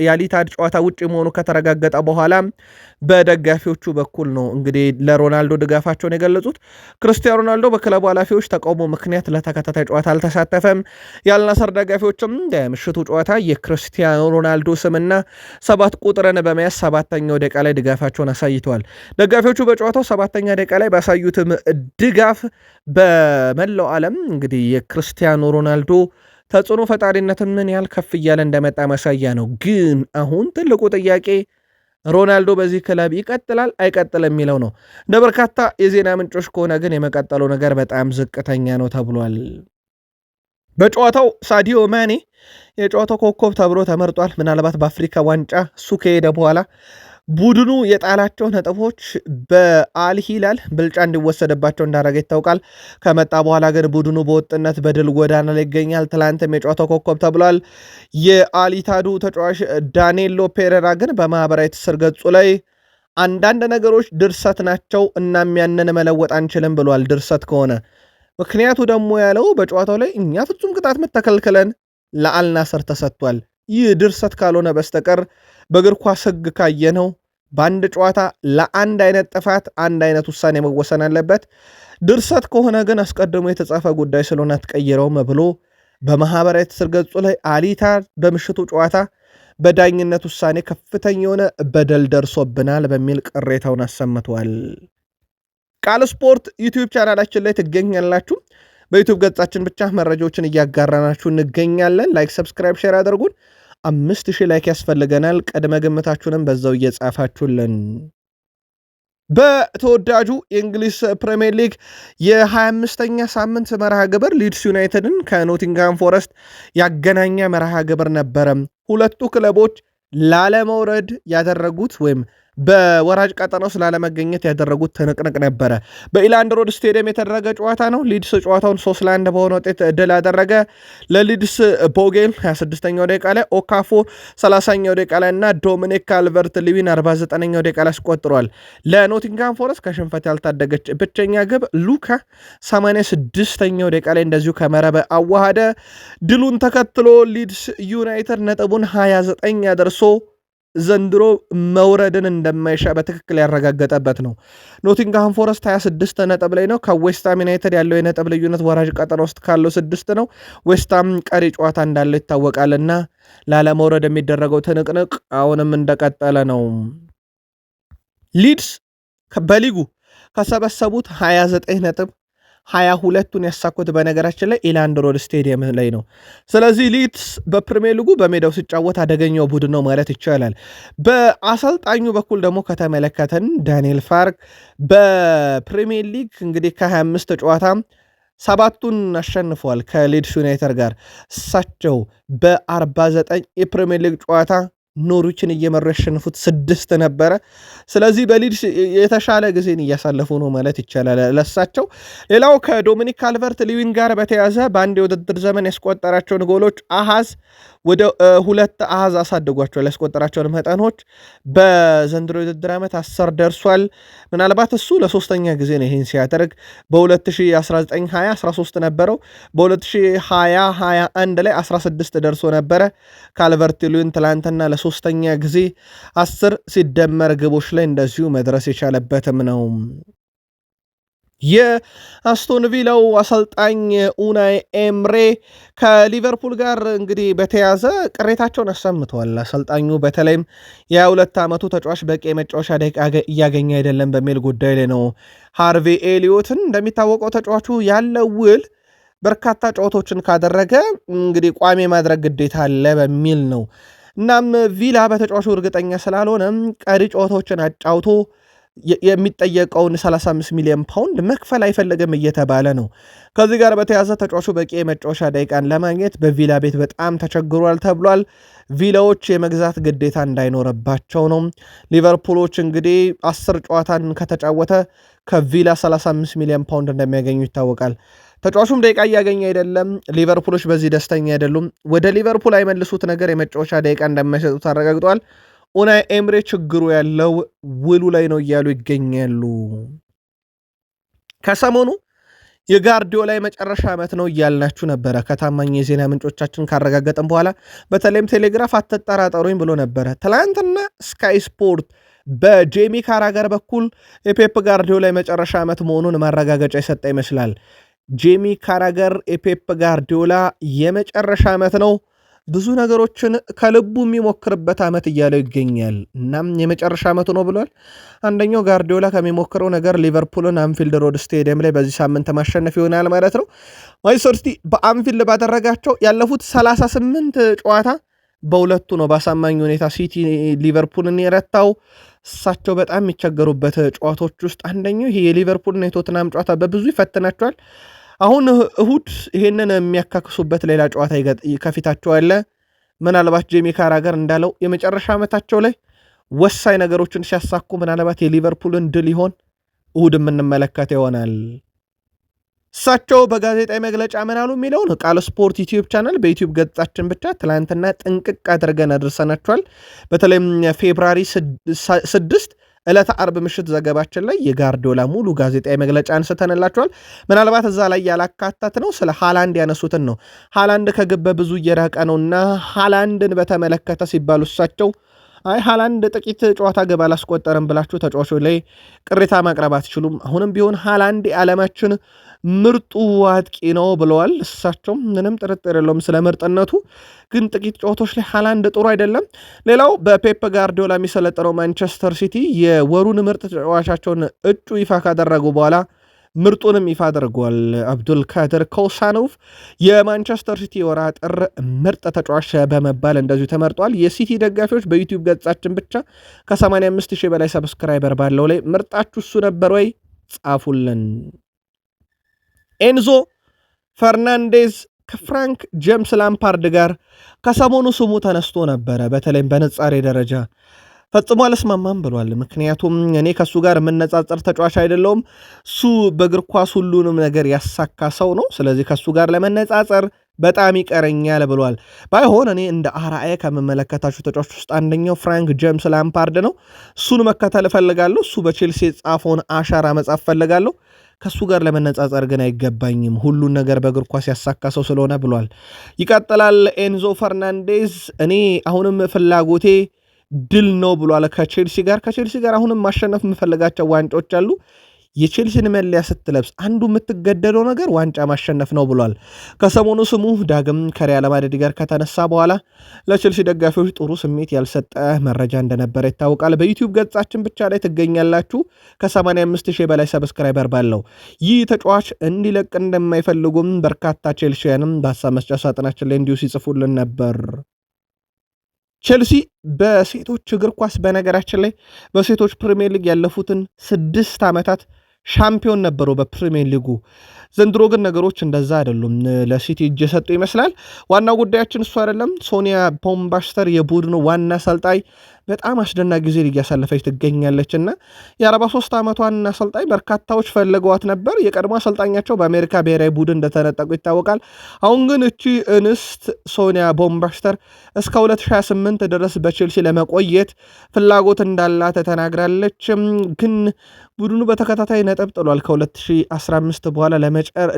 የአሊታድ ጨዋታ ውጭ መሆኑ ከተረጋገጠ በኋላ በደጋፊዎቹ በኩል ነው እንግዲህ ለሮናልዶ ድጋፋቸውን የገለጹት። ክርስቲያኖ ሮናልዶ በክለቡ ኃላፊዎች ተቃውሞ ምክንያት ለተከታታይ ጨዋታ አልተሳተፈም። የአልናስር ደጋፊዎችም የምሽቱ ጨዋታ የክርስቲያኖ ሮናልዶ ስምና 7 ቁጥርን በመያዝ ሰባተኛው ደቂቃ ላይ ድጋፋቸውን አሳይተዋል። ደጋፊዎቹ በጨዋታው ሰባተኛ ደቂቃ ላይ ባሳዩትም ድጋፍ በመላው ዓለም እንግዲህ የክርስቲያኖ ሮናልዶ ተጽዕኖ ፈጣሪነትን ምን ያህል ከፍ እያለ እንደመጣ ማሳያ ነው። ግን አሁን ትልቁ ጥያቄ ሮናልዶ በዚህ ክለብ ይቀጥላል አይቀጥልም የሚለው ነው። እንደ በርካታ የዜና ምንጮች ከሆነ ግን የመቀጠሉ ነገር በጣም ዝቅተኛ ነው ተብሏል። በጨዋታው ሳዲዮ ማኔ የጨዋታው ኮከብ ተብሎ ተመርጧል። ምናልባት በአፍሪካ ዋንጫ እሱ ከሄደ በኋላ ቡድኑ የጣላቸው ነጥቦች በአልሂላል ብልጫ እንዲወሰድባቸው እንዳደረገ ይታወቃል። ከመጣ በኋላ ግን ቡድኑ በወጥነት በድል ጎዳና ላይ ይገኛል። ትላንትም የጨዋታው ኮከብ ተብሏል። የአሊታዱ ተጫዋች ዳኔሎ ፔሬራ ግን በማህበራዊ ትስስር ገጹ ላይ አንዳንድ ነገሮች ድርሰት ናቸው፣ እናም ያንን መለወጥ አንችልም ብሏል። ድርሰት ከሆነ ምክንያቱ ደግሞ ያለው በጨዋታው ላይ እኛ ፍጹም ቅጣት ምት ተከልክለን ለአልናስር ተሰጥቷል። ይህ ድርሰት ካልሆነ በስተቀር በእግር ኳስ ሕግ ካየነው በአንድ ጨዋታ ለአንድ አይነት ጥፋት አንድ አይነት ውሳኔ መወሰን አለበት። ድርሰት ከሆነ ግን አስቀድሞ የተጻፈ ጉዳይ ስለሆነ አትቀይረውም ብሎ በማህበራዊ ትስስር ገጹ ላይ አሊታድ በምሽቱ ጨዋታ በዳኝነት ውሳኔ ከፍተኛ የሆነ በደል ደርሶብናል በሚል ቅሬታውን አሰምቷል። ቃል ስፖርት ዩቲዩብ ቻናላችን ላይ ትገኛላችሁ። በዩቲዩብ ገጻችን ብቻ መረጃዎችን እያጋራናችሁ እንገኛለን። ላይክ፣ ሰብስክራይብ፣ ሼር አድርጉን። 5000 ላይክ ያስፈልገናል። ቀድመ ግምታችሁንም በዛው እየጻፋችሁልን። በተወዳጁ የእንግሊዝ ፕሪሚየር ሊግ የ25ኛ ሳምንት መርሃ ግብር ሊድስ ዩናይትድን ከኖቲንግሃም ፎረስት ያገናኘ መርሃ ግብር ነበረ። ሁለቱ ክለቦች ላለመውረድ ያደረጉት ወይም በወራጅ ቀጠናው ስላለመገኘት ያደረጉት ትንቅንቅ ነበረ። በኢላንድ ሮድ ስቴዲየም የተደረገ ጨዋታ ነው። ሊድስ ጨዋታውን 3-1 በሆነ ውጤት ድል አደረገ። ለሊድስ ቦጌል 26ኛው ደቂቃ ላይ፣ ኦካፎ 30ኛው ደቂቃ ላይ እና ዶሚኒክ ካልቨርት ሊዊን 49ኛው ደቂቃ ላይ አስቆጥሯል። ለኖቲንግሃም ፎረስት ከሽንፈት ያልታደገች ብቸኛ ግብ ሉካ 86ኛው ደቂቃ ላይ እንደዚሁ ከመረበ አዋሃደ። ድሉን ተከትሎ ሊድስ ዩናይትድ ነጥቡን 29 ያደርሶ ዘንድሮ መውረድን እንደማይሻ በትክክል ያረጋገጠበት ነው። ኖቲንግሃም ፎረስት 26 ነጥብ ላይ ነው። ከዌስትሃም ዩናይትድ ያለው የነጥብ ልዩነት ወራጅ ቀጠና ውስጥ ካለው 6 ነው። ዌስትሃም ቀሪ ጨዋታ እንዳለው ይታወቃልና ላለመውረድ የሚደረገው ትንቅንቅ አሁንም እንደቀጠለ ነው። ሊድስ በሊጉ ከሰበሰቡት 29 ነጥብ 22ቱን ያሳኩት በነገራችን ላይ ኢላንድ ሮድ ስቴዲየም ላይ ነው። ስለዚህ ሊድስ በፕሪሚየር ሊጉ በሜዳው ሲጫወት አደገኛው ቡድን ነው ማለት ይቻላል። በአሰልጣኙ በኩል ደግሞ ከተመለከተን ዳንኤል ፋርክ በፕሪሚየር ሊግ እንግዲህ ከ25 ጨዋታ 7ቱን አሸንፏል ከሊድስ ዩናይትድ ጋር። እሳቸው በ49 የፕሪሚየር ሊግ ጨዋታ ኖርዊችን እየመሩ ያሸንፉት 6 ነበረ። ስለዚህ በሊድስ የተሻለ ጊዜን እያሳለፉ ነው ማለት ይቻላል ለሳቸው። ሌላው ከዶሚኒክ ካልቨርት ሊዊን ጋር በተያዘ በአንድ የውድድር ዘመን ያስቆጠራቸውን ጎሎች አሃዝ ወደ 2 አሃዝ አሳድጓቸዋል። ያስቆጠራቸውን መጠኖች በዘንድሮ የውድድር ዓመት 10 ደርሷል። ምናልባት እሱ ለሶስተኛ ጊዜ ነው ይህን ሲያደርግ። በ2019/20 13 ነበረው። በ2020/21 ላይ 16 ደርሶ ነበረ። ካልቨርት ሊዊን ትላንትና ለሶስተኛ ጊዜ 10 ሲደመር ግቦች ላይ እንደዚሁ መድረስ የቻለበትም ነው። የአስቶን ቪላው አሰልጣኝ ኡናይ ኤምሬ ከሊቨርፑል ጋር እንግዲህ በተያዘ ቅሬታቸውን አሰምተዋል። አሰልጣኙ በተለይም የ22 ዓመቱ ተጫዋች በቂ የመጫወቻ ደቂቃ እያገኘ አይደለም በሚል ጉዳይ ላይ ነው ሃርቬ ኤሊዮትን። እንደሚታወቀው ተጫዋቹ ያለው ውል በርካታ ጨዋታዎችን ካደረገ እንግዲህ ቋሚ ማድረግ ግዴታ አለ በሚል ነው። እናም ቪላ በተጫዋቹ እርግጠኛ ስላልሆነም ቀሪ ጨዋታዎችን አጫውቶ የሚጠየቀውን 35 ሚሊዮን ፓውንድ መክፈል አይፈልግም እየተባለ ነው። ከዚህ ጋር በተያዘ ተጫዋቹ በቂ የመጫወቻ ደቂቃን ለማግኘት በቪላ ቤት በጣም ተቸግሯል ተብሏል። ቪላዎች የመግዛት ግዴታ እንዳይኖረባቸው ነው። ሊቨርፑሎች እንግዲህ 10 ጨዋታን ከተጫወተ ከቪላ 35 ሚሊዮን ፓውንድ እንደሚያገኙ ይታወቃል። ተጫዋቹም ደቂቃ እያገኘ አይደለም። ሊቨርፑሎች በዚህ ደስተኛ አይደሉም። ወደ ሊቨርፑል አይመልሱት ነገር የመጫወቻ ደቂቃ እንደማይሰጡት አረጋግጧል። ኡናይ ኤምሬ ችግሩ ያለው ውሉ ላይ ነው እያሉ ይገኛሉ። ከሰሞኑ የጋርዲዮላ የመጨረሻ ዓመት ነው እያልናችሁ ነበረ ከታማኝ የዜና ምንጮቻችን ካረጋገጥን በኋላ። በተለይም ቴሌግራፍ አትጠራጠሩኝ ብሎ ነበረ። ትላንትና ስካይ ስፖርት በጄሚ ካራገር በኩል የፔፕ ጋርዲዮላ የመጨረሻ ዓመት መሆኑን ማረጋገጫ የሰጠ ይመስላል። ጄሚ ካራገር የፔፕ ጋርዲዮላ የመጨረሻ ዓመት ነው፣ ብዙ ነገሮችን ከልቡ የሚሞክርበት ዓመት እያለው ይገኛል። እናም የመጨረሻ ዓመቱ ነው ብሏል። አንደኛው ጋርዲዮላ ከሚሞክረው ነገር ሊቨርፑልን አንፊልድ ሮድ ስቴዲየም ላይ በዚህ ሳምንት ማሸነፍ ይሆናል ማለት ነው። ማንቸስተር ሲቲ በአንፊልድ ባደረጋቸው ያለፉት 38 ጨዋታ በሁለቱ ነው በአሳማኝ ሁኔታ ሲቲ ሊቨርፑልን የረታው። እሳቸው በጣም የሚቸገሩበት ጨዋታዎች ውስጥ አንደኛው ይሄ የሊቨርፑልና የቶትናም ጨዋታ በብዙ ይፈትናቸዋል። አሁን እሁድ ይሄንን የሚያካክሱበት ሌላ ጨዋታ ከፊታቸው አለ። ምናልባት ጄሚ ካራገር እንዳለው የመጨረሻ ዓመታቸው ላይ ወሳኝ ነገሮችን ሲያሳኩ ምናልባት የሊቨርፑልን ድል ይሆን እሁድ የምንመለከት ይሆናል። እሳቸው በጋዜጣዊ መግለጫ ምን አሉ የሚለውን ቃል ስፖርት ዩቲዩብ ቻናል በዩቲዩብ ገጻችን ብቻ ትላንትና ጥንቅቅ አድርገን አድርሰናቸዋል። በተለይም ፌብራሪ 6 ዕለተ አርብ ምሽት ዘገባችን ላይ የጋርዲዮላ ሙሉ ጋዜጣዊ መግለጫ አንስተንላቸዋል። ምናልባት እዛ ላይ ያላካታት ነው ስለ ሃላንድ ያነሱትን ነው። ሃላንድ ከግብ ብዙ እየራቀ ነውና ሃላንድን በተመለከተ ሲባሉ እሳቸው አይ ሃላንድ ጥቂት ጨዋታ ግብ አላስቆጠርም ብላችሁ ተጫዋቾች ላይ ቅሬታ ማቅረብ አትችሉም። አሁንም ቢሆን ሃላንድ የዓለማችን ምርጡ አጥቂ ነው ብለዋል። እሳቸው ምንም ጥርጥር የለውም ስለ ምርጥነቱ። ግን ጥቂት ጨዋታዎች ላይ ሃላንድ ጥሩ አይደለም። ሌላው በፔፕ ጋርዲዮላ የሚሰለጥነው ማንቸስተር ሲቲ የወሩን ምርጥ ተጫዋቻቸውን እጩ ይፋ ካደረጉ በኋላ ምርጡንም ይፋ አድርጓል። አብዱልካድር ኮሳኖቭ የማንቸስተር ሲቲ የወራ ጥር ምርጥ ተጫዋች በመባል እንደዚሁ ተመርጧል። የሲቲ ደጋፊዎች በዩቲዩብ ገጻችን ብቻ ከ85,000 በላይ ሰብስክራይበር ባለው ላይ ምርጣችሁ እሱ ነበር ወይ ጻፉልን። ኤንዞ ፈርናንዴዝ ከፍራንክ ጄምስ ላምፓርድ ጋር ከሰሞኑ ስሙ ተነስቶ ነበረ። በተለይም በንጻሬ ደረጃ ፈጽሞ አልስማማም ብሏል። ምክንያቱም እኔ ከሱ ጋር የምነጻጸር ተጫዋች አይደለውም፣ እሱ በእግር ኳስ ሁሉንም ነገር ያሳካ ሰው ነው። ስለዚህ ከሱ ጋር ለመነጻጸር በጣም ይቀረኛል ብሏል። ባይሆን እኔ እንደ አርአያ ከምመለከታቸው ተጫዋች ውስጥ አንደኛው ፍራንክ ጄምስ ላምፓርድ ነው። እሱን መከተል እፈልጋለሁ። እሱ በቼልሲ የጻፈውን አሻራ መጻፍ እፈልጋለሁ። ከሱ ጋር ለመነጻጸር ግን አይገባኝም፣ ሁሉን ነገር በእግር ኳስ ያሳካ ሰው ስለሆነ ብሏል። ይቀጥላል ኤንዞ ፈርናንዴዝ እኔ አሁንም ፍላጎቴ ድል ነው ብሏል። ከቼልሲ ጋር አሁንም ማሸነፍ የምፈልጋቸው ዋንጫዎች አሉ። የቼልሲን መለያ ስትለብስ አንዱ የምትገደደው ነገር ዋንጫ ማሸነፍ ነው ብሏል። ከሰሞኑ ስሙ ዳግም ከሪያል ማድሪድ ጋር ከተነሳ በኋላ ለቼልሲ ደጋፊዎች ጥሩ ስሜት ያልሰጠ መረጃ እንደነበረ ይታወቃል። በዩቲዩብ ገጻችን ብቻ ላይ ትገኛላችሁ ከ85,000 በላይ ሰብስክራይበር ባለው። ይህ ተጫዋች እንዲለቅ እንደማይፈልጉም በርካታ ቼልሲያንም በሀሳብ መስጫ ሳጥናችን ላይ እንዲሁ ሲጽፉልን ነበር። ቼልሲ በሴቶች እግር ኳስ በነገራችን ላይ በሴቶች ፕሪሚየር ሊግ ያለፉትን 6 ዓመታት ሻምፒዮን ነበሩ በፕሪሚየር ሊጉ። ዘንድሮ ግን ነገሮች እንደዛ አይደሉም። ለሲቲ እጅ የሰጡ ይመስላል። ዋናው ጉዳያችን እሱ አይደለም። ሶኒያ ቦምባስተር የቡድኑ ዋና አሰልጣኝ በጣም አስደናቂ ጊዜ እያሳለፈች ትገኛለች እና የ43 ዓመቷን አሰልጣኝ በርካታዎች ፈልገዋት ነበር። የቀድሞ አሰልጣኛቸው በአሜሪካ ብሔራዊ ቡድን እንደተነጠቁ ይታወቃል። አሁን ግን እቺ እንስት ሶኒያ ቦምባስተር እስከ 2028 ድረስ በቼልሲ ለመቆየት ፍላጎት እንዳላት ተናግራለች። ግን ቡድኑ በተከታታይ ነጥብ ጥሏል። ከ2015 በኋላ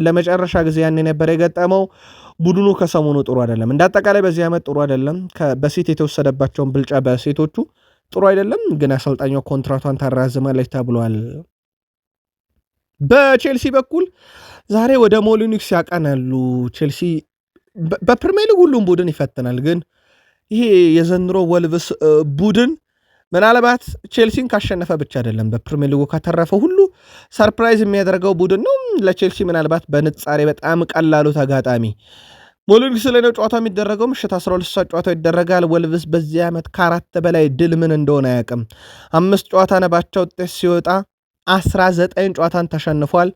ለመጨረሻ ጊዜ ያን ነበር የገጠመው። ቡድኑ ከሰሞኑ ጥሩ አይደለም። እንዳጠቃላይ በዚህ ዓመት ጥሩ አይደለም። በሲቲ የተወሰደባቸውን ብልጫ በሴቶቹ ጥሩ አይደለም። ግን አሰልጣኛው ኮንትራቷን ታራዝማለች ተብሏል። በቼልሲ በኩል ዛሬ ወደ ሞሊኒክስ ያቀናሉ። ቼልሲ በፕሪሚየር ሊግ ሁሉም ቡድን ይፈትናል፣ ግን ይሄ የዘንድሮ ወልቭስ ቡድን ምናልባት ቼልሲን ካሸነፈ ብቻ አይደለም በፕሪሚየር ሊጉ ካተረፈ ሁሉ ሰርፕራይዝ የሚያደርገው ቡድን ነው። ለቼልሲ ምናልባት በንጻሬ በጣም ቀላሉ ተጋጣሚ ሞሊኒክስ ላይ ነው ጨዋታው የሚደረገው። ምሽት 12 ሰዓት ጨዋታው ይደረጋል። ወልቭስ በዚህ ዓመት ከአራት በላይ ድል ምን እንደሆነ አያውቅም። 5 ጨዋታ ነባቸው ውጤት ሲወጣ 19 ጨዋታን ተሸንፏል።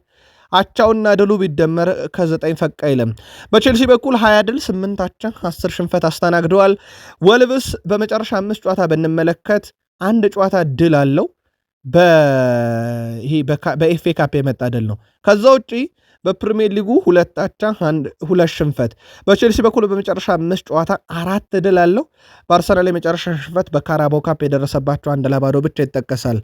አቻውና ድሉ ቢደመር ከ9 ፈቅ አይልም። በቼልሲ በኩል 20 ድል 8 አቻ 10 ሽንፈት አስተናግደዋል። ወልቭስ በመጨረሻ 5 ጨዋታ ብንመለከት አንድ ጨዋታ ድል አለው። በኤፍኤ ካፕ የመጣ ድል ነው። ከዛ ውጪ በፕሪሚየር ሊጉ 2 አቻ 2 ሽንፈት። በቼልሲ በኩል በመጨረሻ 5 ጨዋታ 4 ድል አለው። በአርሰናል የመጨረሻ ሽንፈት በካራባው ካፕ የደረሰባቸው 1-2 ብቻ ይጠቀሳል።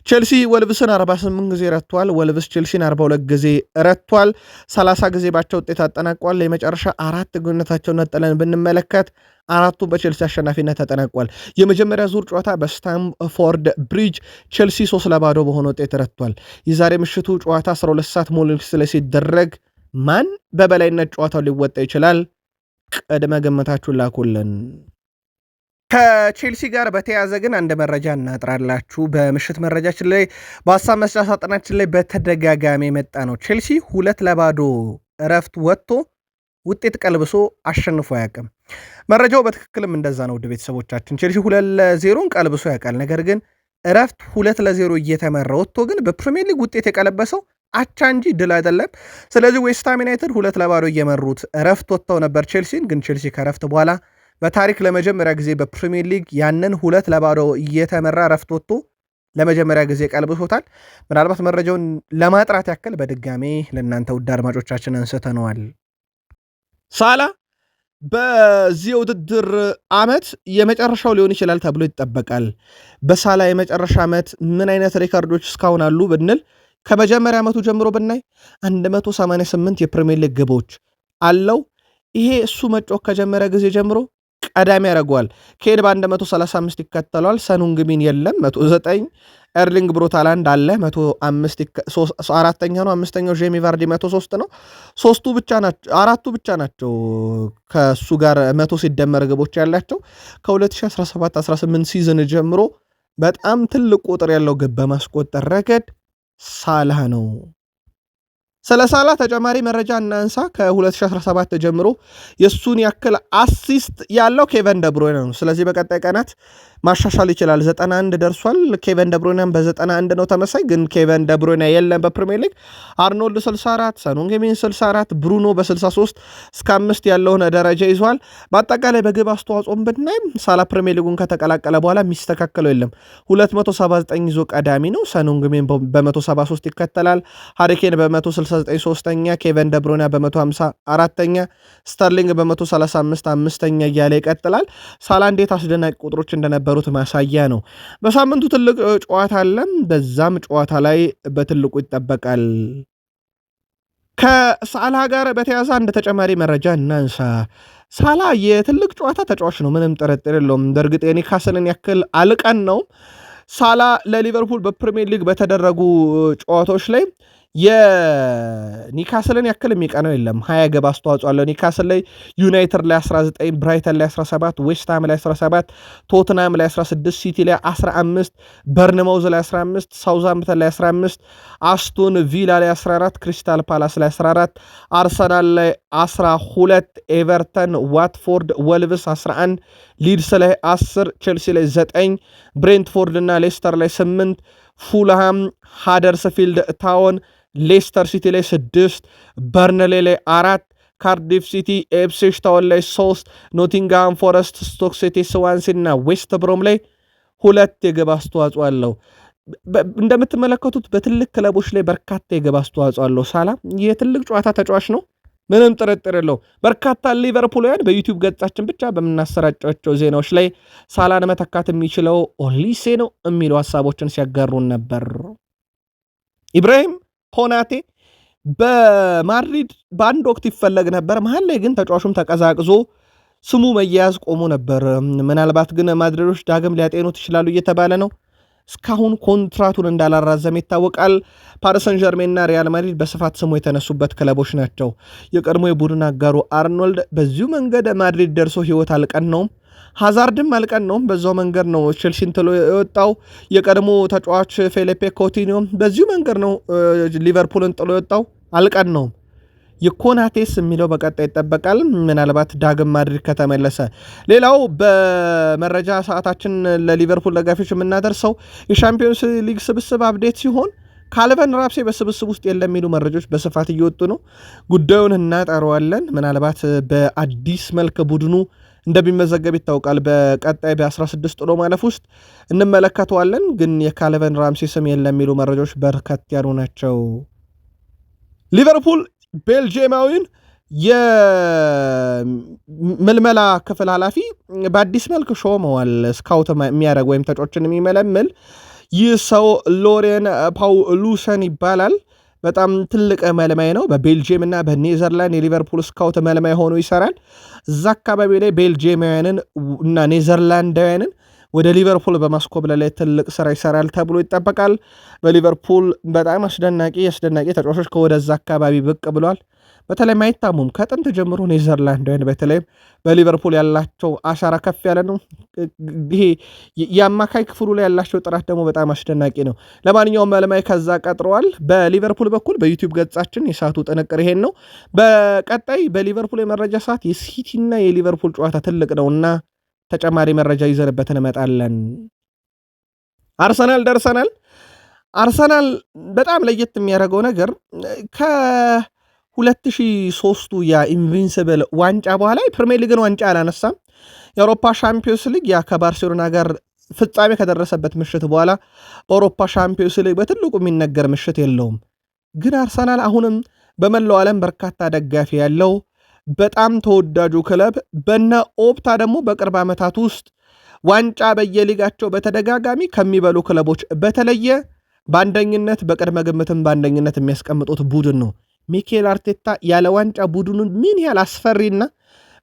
ቼልሲ ወልቭስን 48 ጊዜ ረቷል። ወልቭስ ቼልሲን 42 ጊዜ ረቷል። 30 ጊዜ ባቸው ውጤት አጠናቋል። የመጨረሻ 4 ግንኙነታቸውን ነጥለን ብንመለከት 4ቱ በቼልሲ አሸናፊነት ተጠናቋል። የመጀመሪያ ዙር ጨዋታ በስታምፎርድ ብሪጅ ቼልሲ 3-0 በሆነ ውጤት ረቷል። የዛሬ ምሽቱ ጨዋታ 12 ሰዓት ሞሊኒክስ ላይ ሲደረግ ማን በበላይነት ጨዋታው ሊወጣ ይችላል? ቅድመ ግምታችሁን ላኩልን። ከቼልሲ ጋር በተያያዘ ግን አንድ መረጃ እናጥራላችሁ። በምሽት መረጃችን ላይ በሀሳብ መስጫ ሳጥናችን ላይ በተደጋጋሚ የመጣ ነው። ቼልሲ 2-0 እረፍት ወጥቶ ውጤት ቀልብሶ አሸንፎ አያውቅም። መረጃው በትክክልም እንደዛ ነው። ውድ ቤተሰቦቻችን ቼልሲ 2-0 ቀልብሶ ያውቃል። ነገር ግን እረፍት 2-0 እየተመራ ወጥቶ ግን በፕሪሚየር ሊግ ውጤት የቀለበሰው አቻ እንጂ ድል አይደለም። ስለዚህ ዌስትሃም ዩናይትድ 2-0 እየመሩት እረፍት ወጥተው ነበር ቼልሲን። ግን ቼልሲ ከእረፍት በኋላ በታሪክ ለመጀመሪያ ጊዜ በፕሪሚየር ሊግ ያንን 2-0 እየተመራ እረፍት ወጥቶ ለመጀመሪያ ጊዜ ቀልብሶታል። ምናልባት መረጃውን ለማጥራት ያክል በድጋሜ ለእናንተ ውድ አድማጮቻችን አንስተነዋል። ሳላ በዚህ ውድድር ዓመት የመጨረሻው ሊሆን ይችላል ተብሎ ይጠበቃል። በሳላ የመጨረሻ ዓመት ምን አይነት ሪካርዶች እስካሁን አሉ ብንል ከመጀመሪያ ዓመቱ ጀምሮ ብናይ 188 የፕሪሚየር ሊግ ግቦች አለው። ይሄ እሱ መጮህ ከጀመረ ጊዜ ጀምሮ ቀዳሚ ያደርገዋል። ኬን በ135 ይከተለዋል። ሰኑንግሚን የለም 109፣ ኤርሊንግ ብሮታላንድ አለ 105፣ አራተኛ ነው። አምስተኛው ጄሚ ቫርዲ 103 ነው። አራቱ ብቻ ናቸው ከእሱ ጋር 100 ሲደመር ግቦች ያላቸው። ከ2017-18 ሲዝን ጀምሮ በጣም ትልቅ ቁጥር ያለው ግብ በማስቆጠር ረገድ ሳላህ ነው። ስለ ሳላ ተጨማሪ መረጃ እናንሳ። ከ2017 ጀምሮ የእሱን ያክል አሲስት ያለው ኬቨን ደብሮይነ ነው። ስለዚህ በቀጣይ ቀናት ማሻሻል ይችላል። 91 ደርሷል። ኬቨን ደብሮይነም በ91 ነው ተመሳይ፣ ግን ኬቨን ደብሮይነ የለም በፕሪሚየር ሊግ። አርኖልድ 64፣ ሰኑንግሚን 64፣ ብሩኖ በ63 እስከ 5 ያለውን ደረጃ ይዟል። በአጠቃላይ በግብ አስተዋጽኦም ብናይም ሳላ ፕሪሚየር ሊጉን ከተቀላቀለ በኋላ የሚስተካከለው የለም። 279 ይዞ ቀዳሚ ነው። ሰኑንግሚን በ173 ይከተላል። ሃሪኬን በ169 ሶስተኛ፣ ኬቨን ደብሮይነ በ154ኛ፣ ስተርሊንግ በ135 አምስተኛ እያለ ይቀጥላል። ሳላ እንዴት አስደናቂ ቁጥሮች እንደነበሩት ማሳያ ነው። በሳምንቱ ትልቅ ጨዋታ አለ። በዛም ጨዋታ ላይ በትልቁ ይጠበቃል። ከሳላ ጋር በተያያዘ አንድ ተጨማሪ መረጃ እናንሳ። ሳላ የትልቅ ጨዋታ ተጫዋች ነው፣ ምንም ጥርጥር የለውም። በእርግጥ የኒውካስልን ያክል አልቀን ነው። ሳላ ለሊቨርፑል በፕሪሚየር ሊግ በተደረጉ ጨዋታዎች ላይ የኒካስልን ያክል የሚቀነው የለም። 20 ገባ አስተዋጽኦ አለው ኒካስል ላይ። ዩናይትድ ላይ 19፣ ብራይተን ላይ 17፣ ዌስትሃም ላይ 17፣ ቶትናም ላይ 16፣ ሲቲ ላይ 15፣ በርንማውዝ ላይ 15፣ ሳውዛምፕተን ላይ 15፣ አስቶን ቪላ ላይ 14፣ ክሪስታል ፓላስ ላይ 14፣ አርሰናል ላይ 12፣ ኤቨርተን፣ ዋትፎርድ፣ ወልቭስ 11፣ ሊድስ ላይ 10፣ ቼልሲ ላይ 9፣ ብሬንትፎርድ እና ሌስተር ላይ 8፣ ፉልሃም፣ ሃደርስፊልድ ታውን፣ ሌስተር ሲቲ ላይ 6፣ በርንሌ ላይ 4፣ ካርዲፍ ሲቲ ኤፕስዊች ታውን ላይ 3፣ ኖቲንግሃም ፎረስት፣ ስቶክ ሲቲ፣ ስዋንሲ እና ዌስት ብሮም ላይ 2 የግብ አስተዋጽኦ አለው። እንደምትመለከቱት በትልቅ ክለቦች ላይ በርካታ የግብ አስተዋጽኦ አለው። ሳላ የትልቅ ጨዋታ ተጫዋች ነው፣ ምንም ጥርጥር የለው። በርካታ ሊቨርፑልያን በዩቲዩብ ገጻችን ብቻ በምናሰራጫቸው ዜናዎች ላይ ሳላን መተካት የሚችለው ኦሊሴ ነው የሚሉ ሀሳቦችን ሲያጋሩን ነበር። ኢብራሂም ኮናቴ በማድሪድ በአንድ ወቅት ይፈለግ ነበር። መሀል ላይ ግን ተጫዋቹም ተቀዛቅዞ ስሙ መያያዝ ቆሞ ነበር። ምናልባት ግን ማድሪዶች ዳግም ሊያጤኑት ይችላሉ እየተባለ ነው። እስካሁን ኮንትራቱን እንዳላራዘመ ይታወቃል። ፓሪስ ሰን ዠርሜንና ሪያል ማድሪድ በስፋት ስሙ የተነሱበት ክለቦች ናቸው። የቀድሞ የቡድን አጋሩ አርኖልድ በዚሁ መንገድ ማድሪድ ደርሶ ህይወት አልቀናውም፣ ሃዛርድም አልቀናውም። በዛው መንገድ ነው ቼልሲን ጥሎ የወጣው። የቀድሞ ተጫዋች ፌሊፔ ኮቲኒዮም በዚሁ መንገድ ነው ሊቨርፑልን ጥሎ የወጣው፣ አልቀናውም። የኮናቴስ የሚለው በቀጣይ ይጠበቃል፣ ምናልባት ዳግም ማድሪድ ከተመለሰ። ሌላው በመረጃ ሰዓታችን ለሊቨርፑል ደጋፊዎች የምናደርሰው የሻምፒዮንስ ሊግ ስብስብ አፕዴት ሲሆን ካልቨን ራፕሴ በስብስብ ውስጥ የለም የሚሉ መረጃዎች በስፋት እየወጡ ነው። ጉዳዩን እናጠረዋለን። ምናልባት በአዲስ መልክ ቡድኑ እንደሚመዘገብ ይታወቃል። በቀጣይ በ16 ጥሎ ማለፍ ውስጥ እንመለከተዋለን። ግን የካልቨን ራምሴ ስም የለም የሚሉ መረጃዎች በርከት ያሉ ናቸው። ሊቨርፑል ቤልጂየማዊን የምልመላ ክፍል ኃላፊ በአዲስ መልክ ሾመዋል። ስካውት የሚያደርግ ወይም ተጫዋቾችን የሚመለምል ይህ ሰው ሎሬን ፓውሉሰን ይባላል። በጣም ትልቅ መልማይ ነው። በቤልጂየም እና በኔዘርላንድ የሊቨርፑል ስካውት መልማይ ሆኖ ይሰራል። እዛ አካባቢ ላይ ቤልጂየማውያንን እና ኔዘርላንዳውያንን ወደ ሊቨርፑል በማስኮብለል ላይ ትልቅ ስራ ይሰራል ተብሎ ይጠበቃል። በሊቨርፑል በጣም አስደናቂ ተጫዋቾች ከወደዛ አካባቢ ብቅ ብሏል። በተለይ አይታሙም። ከጥንት ጀምሮ ኔዘርላንዳውያን በተለይ በሊቨርፑል ያላቸው አሻራ ከፍ ያለ ነው። ይሄ የአማካይ ክፍሉ ላይ ያላቸው ጥራት ደግሞ በጣም አስደናቂ ነው። ለማንኛውም መልማይ ከዛ ቀጥረዋል። በሊቨርፑል በኩል በዩቲዩብ ገጻችን የሰዓቱ ጥንቅር ይሄን ነው። በቀጣይ በሊቨርፑል የመረጃ ሰዓት የሲቲና የሊቨርፑል ጨዋታ ትልቅ ነውና ተጨማሪ መረጃ ይዘንበት እንመጣለን። አርሰናል ደርሰናል። አርሰናል በጣም ለየት የሚያደርገው ነገር ከ2003ቱ የኢንቪንሲብል ዋንጫ በኋላ የፕሪሚየር ሊግን ዋንጫ አላነሳም። የአውሮፓ ሻምፒዮንስ ሊግ ከባርሴሎና ጋር ፍጻሜ ከደረሰበት ምሽት በኋላ በአውሮፓ ሻምፒዮንስ ሊግ በትልቁ የሚነገር ምሽት የለውም። ግን አርሰናል አሁንም በመላው ዓለም በርካታ ደጋፊ ያለው በጣም ተወዳጁ ክለብ በነ ኦፕታ ደግሞ በቅርብ ዓመታት ውስጥ ዋንጫ በየሊጋቸው በተደጋጋሚ ከሚበሉ ክለቦች በተለየ በአንደኝነት በቅድመ ግምትም በአንደኝነት የሚያስቀምጡት ቡድን ነው። ሚኬል አርቴታ ያለ ዋንጫ ቡድኑን ምን ያህል አስፈሪና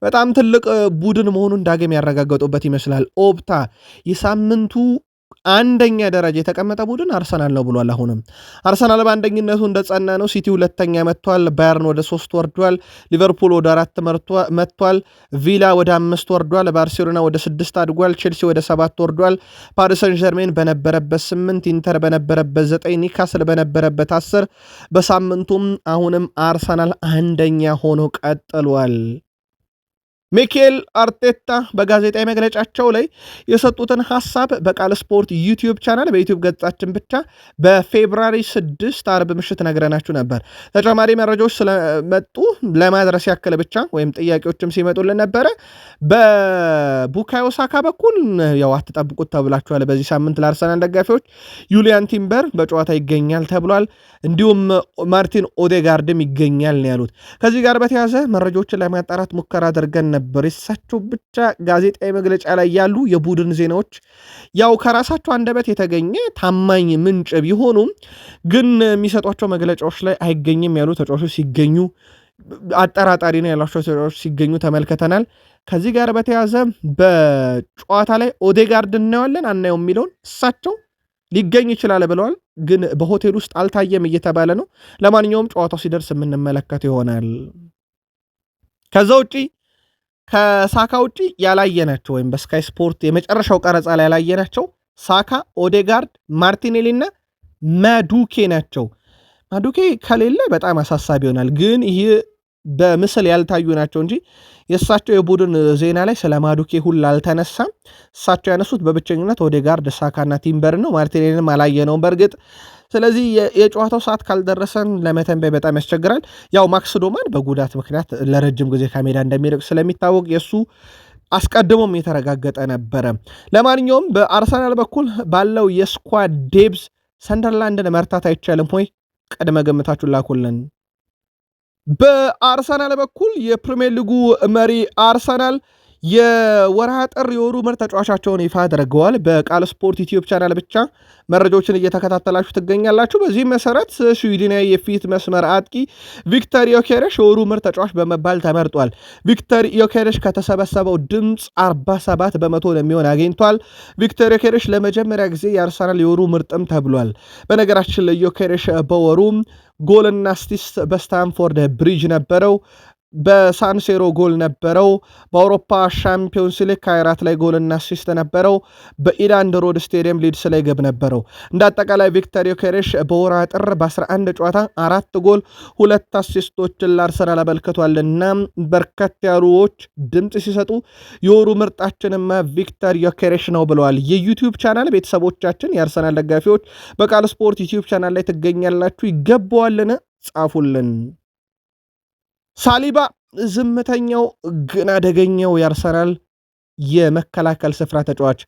በጣም ትልቅ ቡድን መሆኑን ዳግም ያረጋገጡበት ይመስላል። ኦፕታ የሳምንቱ አንደኛ ደረጃ የተቀመጠ ቡድን አርሰናል ነው ብሏል። አሁንም አርሰናል በአንደኝነቱ እንደጸና ነው። ሲቲ ሁለተኛ መጥቷል። ባየርን ወደ 3 ወርዷል። ሊቨርፑል ወደ 4 መጥቷል። ቪላ ወደ 5 ወርዷል። ባርሴሎና ወደ 6 አድጓል። ቼልሲ ወደ 7 ወርዷል። ፓሪስ ሰን ዠርሜን በነበረበት 8፣ ኢንተር በነበረበት 9፣ ኒካስል በነበረበት 10። በሳምንቱም አሁንም አርሰናል አንደኛ ሆኖ ቀጥሏል። ሚኬል አርቴታ በጋዜጣዊ መግለጫቸው ላይ የሰጡትን ሐሳብ በቃል ስፖርት ዩቲዩብ ቻናል በዩቲዩብ ገጻችን ብቻ በፌብራሪ 6 አርብ ምሽት ነግረናችሁ ነበር። ተጨማሪ መረጃዎች ስለመጡ ለማድረስ ያክል ብቻ ወይም ጥያቄዎችም ሲመጡልን ነበረ። በቡካዮ ሳካ በኩል ያው አትጠብቁት ተብላችኋል። በዚህ ሳምንት ለአርሰናል ደጋፊዎች ዩሊያን ቲምበር በጨዋታ ይገኛል ተብሏል። እንዲሁም ማርቲን ኦዴጋርድም ይገኛል ነው ያሉት። ከዚህ ጋር በተያዘ መረጃዎችን ለማጣራት ሙከራ አድርገን ነበር። የሳቸው ብቻ ጋዜጣዊ መግለጫ ላይ ያሉ የቡድን ዜናዎች ያው ከራሳቸው አንደበት የተገኘ ታማኝ ምንጭ ቢሆኑም ግን የሚሰጧቸው መግለጫዎች ላይ አይገኝም ያሉ ተጫዋቾች ሲገኙ አጠራጣሪ ነው ያሏቸው ተጫዋቾች ሲገኙ ተመልክተናል። ከዚህ ጋር በተያዘ በጨዋታ ላይ ኦዴጋርድ እናየዋለን አናየው የሚለውን እሳቸው ሊገኝ ይችላል ብለዋል። ግን በሆቴል ውስጥ አልታየም እየተባለ ነው። ለማንኛውም ጨዋታው ሲደርስ የምንመለከት ይሆናል። ከዛ ውጪ ከሳካ ውጪ ያላየናቸው ወይም በስካይ ስፖርት የመጨረሻው ቀረጻ ላይ ያላየናቸው ሳካ፣ ኦዴጋርድ፣ ማርቲኔሊ እና ማዱኬ ናቸው። ማዱኬ ከሌለ በጣም አሳሳቢ ይሆናል። ግን ይህ በምስል ያልታዩ ናቸው እንጂ የእሳቸው የቡድን ዜና ላይ ስለ ማዱኬ ሁሉ አልተነሳም። እሳቸው ያነሱት በብቸኝነት ኦዴጋርድ፣ ሳካና ቲምበር ነው። ማርቲኔሊንም አላየነውም በእርግጥ። ስለዚህ የጨዋታው ሰዓት ካልደረሰን ለመተንበይ በጣም ያስቸግራል። ያው ማክስ ዶማን በጉዳት ምክንያት ለረጅም ጊዜ ከሜዳ እንደሚርቅ ስለሚታወቅ የእሱ አስቀድሞም የተረጋገጠ ነበረ። ለማንኛውም በአርሰናል በኩል ባለው የስኳድ ዴብዝ ሰንደርላንድን መርታት አይቻልም ወይ? ቅድመ ግምታችሁን ላኩልን። በአርሰናል በኩል የፕሪሚየር ሊጉ መሪ አርሰናል የወርሃ ጥር የወሩ ምርጥ ተጫዋቻቸውን ይፋ አድርገዋል። በቃል ስፖርት ዩቲዩብ ቻናል ብቻ መረጃዎችን እየተከታተላችሁ ትገኛላችሁ። በዚህ መሰረት ስዊድናዊ የፊት መስመር አጥቂ ቪክተር ዮኬሬሽ የወሩ ምርጥ ተጫዋች በመባል ተመርጧል። ቪክተር ዮኬሬሽ ከተሰበሰበው ድምፅ 47 በመቶ ለሚሆን አግኝቷል። ቪክተር ዮኬሬሽ ለመጀመሪያ ጊዜ የአርሰናል የወሩ ምርጥም ተብሏል። በነገራችን ላይ ዮኬሬሽ በወሩ ጎልና አሲስት በስታንፎርድ ብሪጅ ነበረው። በሳንሴሮ ጎል ነበረው። በአውሮፓ ሻምፒዮንስ ሊግ ከ24 ላይ ጎልና አሲስት ነበረው። በኢላንድ ሮድ ስቴዲየም ሊድስ ላይ ግብ ነበረው። እንደ አጠቃላይ ቪክተር ዮኬሬሽ በወርሃ ጥር በ11 ጨዋታ 4 ጎል 2 አሲስቶችን ለአርሰናል አበልክቷልና በርከት ያሉዎች ድምፅ ሲሰጡ የወሩ ምርጣችንማ ቪክተር ዮኬሬሽ ነው ብለዋል። የዩቲዩብ ቻናል ቤተሰቦቻችን የአርሰናል ደጋፊዎች በቃል ስፖርት ዩቲዩብ ቻናል ላይ ትገኛላችሁ። ይገባዋልን? ጻፉልን። ሳሊባ ዝምተኛው ግን አደገኛው የአርሰናል የመከላከል ስፍራ ተጫዋች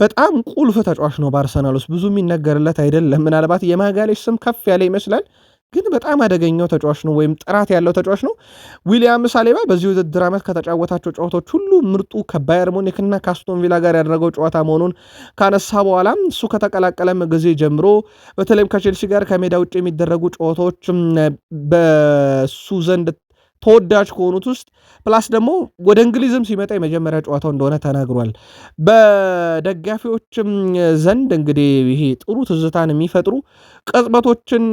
በጣም ቁልፍ ተጫዋች ነው። በአርሰናል ውስጥ ብዙ የሚነገርለት አይደለም። ምናልባት የማጋሌሽ ስም ከፍ ያለ ይመስላል፣ ግን በጣም አደገኛው ተጫዋች ነው፣ ወይም ጥራት ያለው ተጫዋች ነው። ዊሊያም ሳሊባ በዚህ ውድድር ዓመት ከተጫወታቸው ጨዋታዎች ሁሉ ምርጡ ከባየር ሙኒክና ከአስቶን ቪላ ጋር ያደረገው ጨዋታ መሆኑን ካነሳ በኋላ እሱ ከተቀላቀለም ጊዜ ጀምሮ በተለይም ከቼልሲ ጋር ከሜዳ ውጭ የሚደረጉ ጨዋታዎች በሱ ዘንድ ተወዳጅ ከሆኑት ውስጥ ፕላስ ደግሞ ወደ እንግሊዝም ሲመጣ የመጀመሪያ ጨዋታው እንደሆነ ተናግሯል። በደጋፊዎችም ዘንድ እንግዲህ ይሄ ጥሩ ትዝታን የሚፈጥሩ ቅጽበቶችን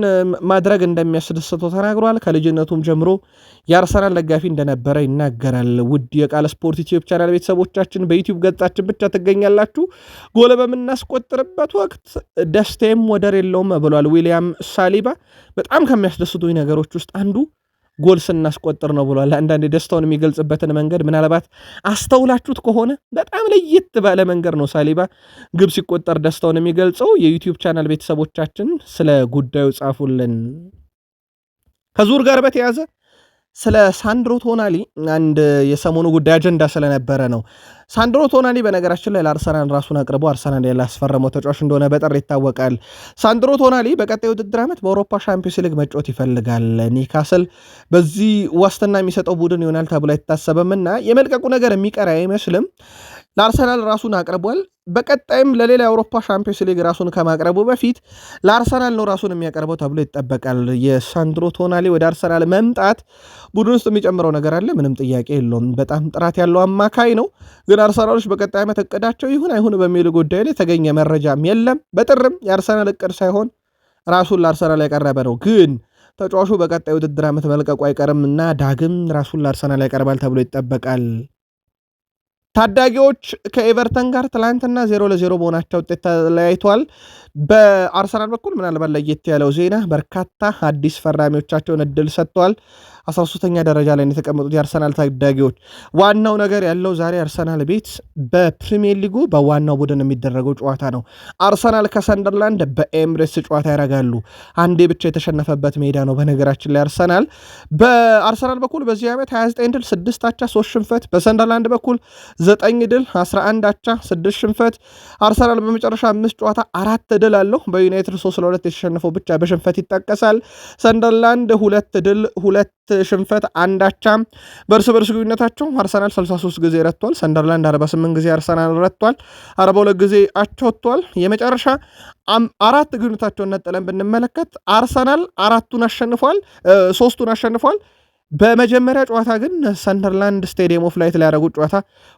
ማድረግ እንደሚያስደስተው ተናግሯል። ከልጅነቱም ጀምሮ የአርሰናል ደጋፊ እንደነበረ ይናገራል። ውድ የቃል ስፖርት ዩቲዩብ ቻናል ቤተሰቦቻችን በዩቲዩብ ገጻችን ብቻ ትገኛላችሁ። ጎል በምናስቆጥርበት ወቅት ደስታዬም ወደር የለውም ብሏል ዊሊያም ሳሊባ። በጣም ከሚያስደስቱኝ ነገሮች ውስጥ አንዱ ጎል ስናስቆጥር ነው ብሏል። አንዳንድ ደስታውን የሚገልጽበትን መንገድ ምናልባት አስተውላችሁት ከሆነ በጣም ለየት ባለ መንገድ ነው ሳሊባ ግብ ሲቆጠር ደስታውን የሚገልጸው። የዩቲዩብ ቻናል ቤተሰቦቻችን ስለ ጉዳዩ ጻፉልን። ከዙር ጋር በተያዘ ስለ ሳንድሮ ቶናሊ አንድ የሰሞኑ ጉዳይ አጀንዳ ስለነበረ ነው። ሳንድሮ ቶናሊ በነገራችን ላይ ለአርሰናል ራሱን አቅርቦ አርሰናል ያላስፈረመው ተጫዋች እንደሆነ በጥር ይታወቃል። ሳንድሮ ቶናሊ በቀጣይ ውድድር ዓመት በአውሮፓ ሻምፒዮንስ ሊግ መጫወት ይፈልጋል። ኒካስል በዚህ ዋስትና የሚሰጠው ቡድን ይሆናል ተብሎ አይታሰብምና የመልቀቁ ነገር የሚቀር አይመስልም። ለአርሰናል ራሱን አቅርቧል። በቀጣይም ለሌላ የአውሮፓ ሻምፒዮንስ ሊግ ራሱን ከማቅረቡ በፊት ለአርሰናል ነው ራሱን የሚያቀርበው ተብሎ ይጠበቃል። የሳንድሮ ቶናሊ ወደ አርሰናል መምጣት ቡድን ውስጥ የሚጨምረው ነገር አለ፣ ምንም ጥያቄ የለውም። በጣም ጥራት ያለው አማካይ ነው። ግን አርሰናሎች በቀጣይ ዓመት እቅዳቸው ይሁን አይሁን በሚል ጉዳይ ላይ የተገኘ መረጃም የለም። በጥርም የአርሰናል እቅድ ሳይሆን ራሱን ለአርሰናል ያቀረበ ነው። ግን ተጫዋቹ በቀጣይ ውድድር ዓመት መልቀቁ አይቀርም እና ዳግም ራሱን ለአርሰናል ያቀርባል ተብሎ ይጠበቃል። ታዳጊዎች ከኤቨርተን ጋር ትላንትና 0-0 በሆናቸው ውጤት ተለያይተዋል። በአርሰናል በኩል ምናልባት ለየት ያለው ዜና በርካታ አዲስ ፈራሚዎቻቸውን እድል ሰጥተዋል። 13ኛ ደረጃ ላይ የተቀመጡት የአርሰናል ታዳጊዎች። ዋናው ነገር ያለው ዛሬ አርሰናል ቤት በፕሪሚየር ሊጉ በዋናው ቡድን የሚደረገው ጨዋታ ነው። አርሰናል ከሰንደርላንድ በኤምሬትስ ጨዋታ ያደርጋሉ። አንዴ ብቻ የተሸነፈበት ሜዳ ነው። በነገራችን ላይ በአርሰናል በኩል በዚህ ዓመት 29 ድል 6 አቻ 3 ሽንፈት፣ በሰንደርላንድ በኩል 9 ድል 11 አቻ 6 ሽንፈት። አርሰናል በመጨረሻ 5 ጨዋታ 4 ድል አለው። በዩናይትድ 3-2 የተሸነፈው ብቻ በሽንፈት ይጠቀሳል። ሰንደርላንድ 2 ድል 2 ሽንፈት 1 አቻ። በእርስ በርስ ግንኙነታቸው አርሰናል 63 ጊዜ ረቷል። ሰንደርላንድ 48 ጊዜ አርሰናል ረቷል። 42 ጊዜ አቻ ወጥቷል። የመጨረሻ 4 ግንኙነታቸውን ነጥለን ብንመለከት አርሰናል 4ቱን አሸንፏል፣ 3ቱን አሸንፏል። በመጀመሪያ ጨዋታ ግን ሰንደርላንድ ስቴዲየም ኦፍ ላይት ላይ ያደረጉት ጨዋታ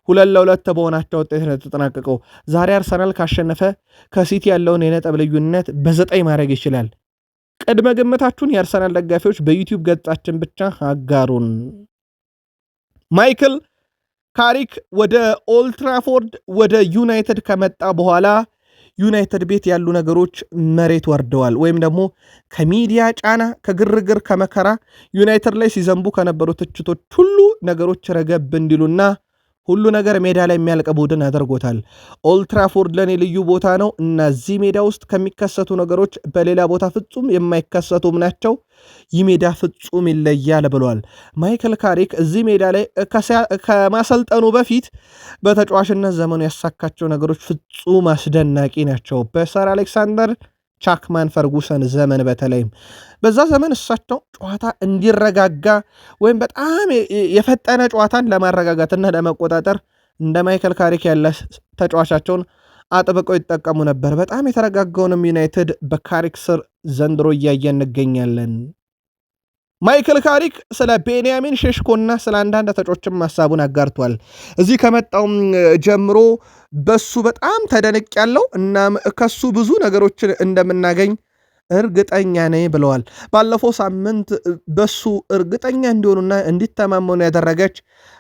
2-2 በሆናቸው ውጤት ነው የተጠናቀቀው። ዛሬ አርሰናል ካሸነፈ ከሲቲ ያለውን የነጥብ ልዩነት በ9 ማድረግ ይችላል። ቅድመ ግምታችሁን የአርሰናል ደጋፊዎች በዩቲዩብ ገጻችን ብቻ አጋሩን። ማይክል ካሪክ ወደ ኦልትራፎርድ ወደ ዩናይትድ ከመጣ በኋላ ዩናይትድ ቤት ያሉ ነገሮች መሬት ወርደዋል። ወይም ደግሞ ከሚዲያ ጫና፣ ከግርግር፣ ከመከራ ዩናይትድ ላይ ሲዘንቡ ከነበሩ ትችቶች ሁሉ ነገሮች ረገብ እንዲሉና ሁሉ ነገር ሜዳ ላይ የሚያልቅ ቡድን ያደርጎታል። ኦልትራፎርድ ለኔ ልዩ ቦታ ነው እና እዚህ ሜዳ ውስጥ ከሚከሰቱ ነገሮች በሌላ ቦታ ፍጹም የማይከሰቱም ናቸው። ይህ ሜዳ ፍጹም ይለያል ብሏል ማይክል ካሪክ። እዚህ ሜዳ ላይ ከማሰልጠኑ በፊት በተጫዋችነት ዘመኑ ያሳካቸው ነገሮች ፍጹም አስደናቂ ናቸው። በሰር አሌክሳንደር ቻክማን ፈርጉሰን ዘመን በተለይም በዛ ዘመን እሳቸው ጨዋታ እንዲረጋጋ ወይም በጣም የፈጠነ ጨዋታን ለማረጋጋትና ለመቆጣጠር እንደ ማይክል ካሪክ ያለ ተጫዋቻቸውን አጥብቀው ይጠቀሙ ነበር። በጣም የተረጋጋውንም ዩናይትድ በካሪክ ስር ዘንድሮ እያየን እንገኛለን። ማይክል ካሪክ ስለ ቤንያሚን ሼሽኮና ስለ አንዳንድ ተጫዋቾችም ሐሳቡን አጋርቷል። እዚህ ከመጣውም ጀምሮ በሱ በጣም ተደንቅ ያለው እናም ከሱ ብዙ ነገሮችን እንደምናገኝ እርግጠኛ ነኝ ብለዋል። ባለፈው ሳምንት በሱ እርግጠኛ እንዲሆኑና እንዲተማመኑ ያደረገች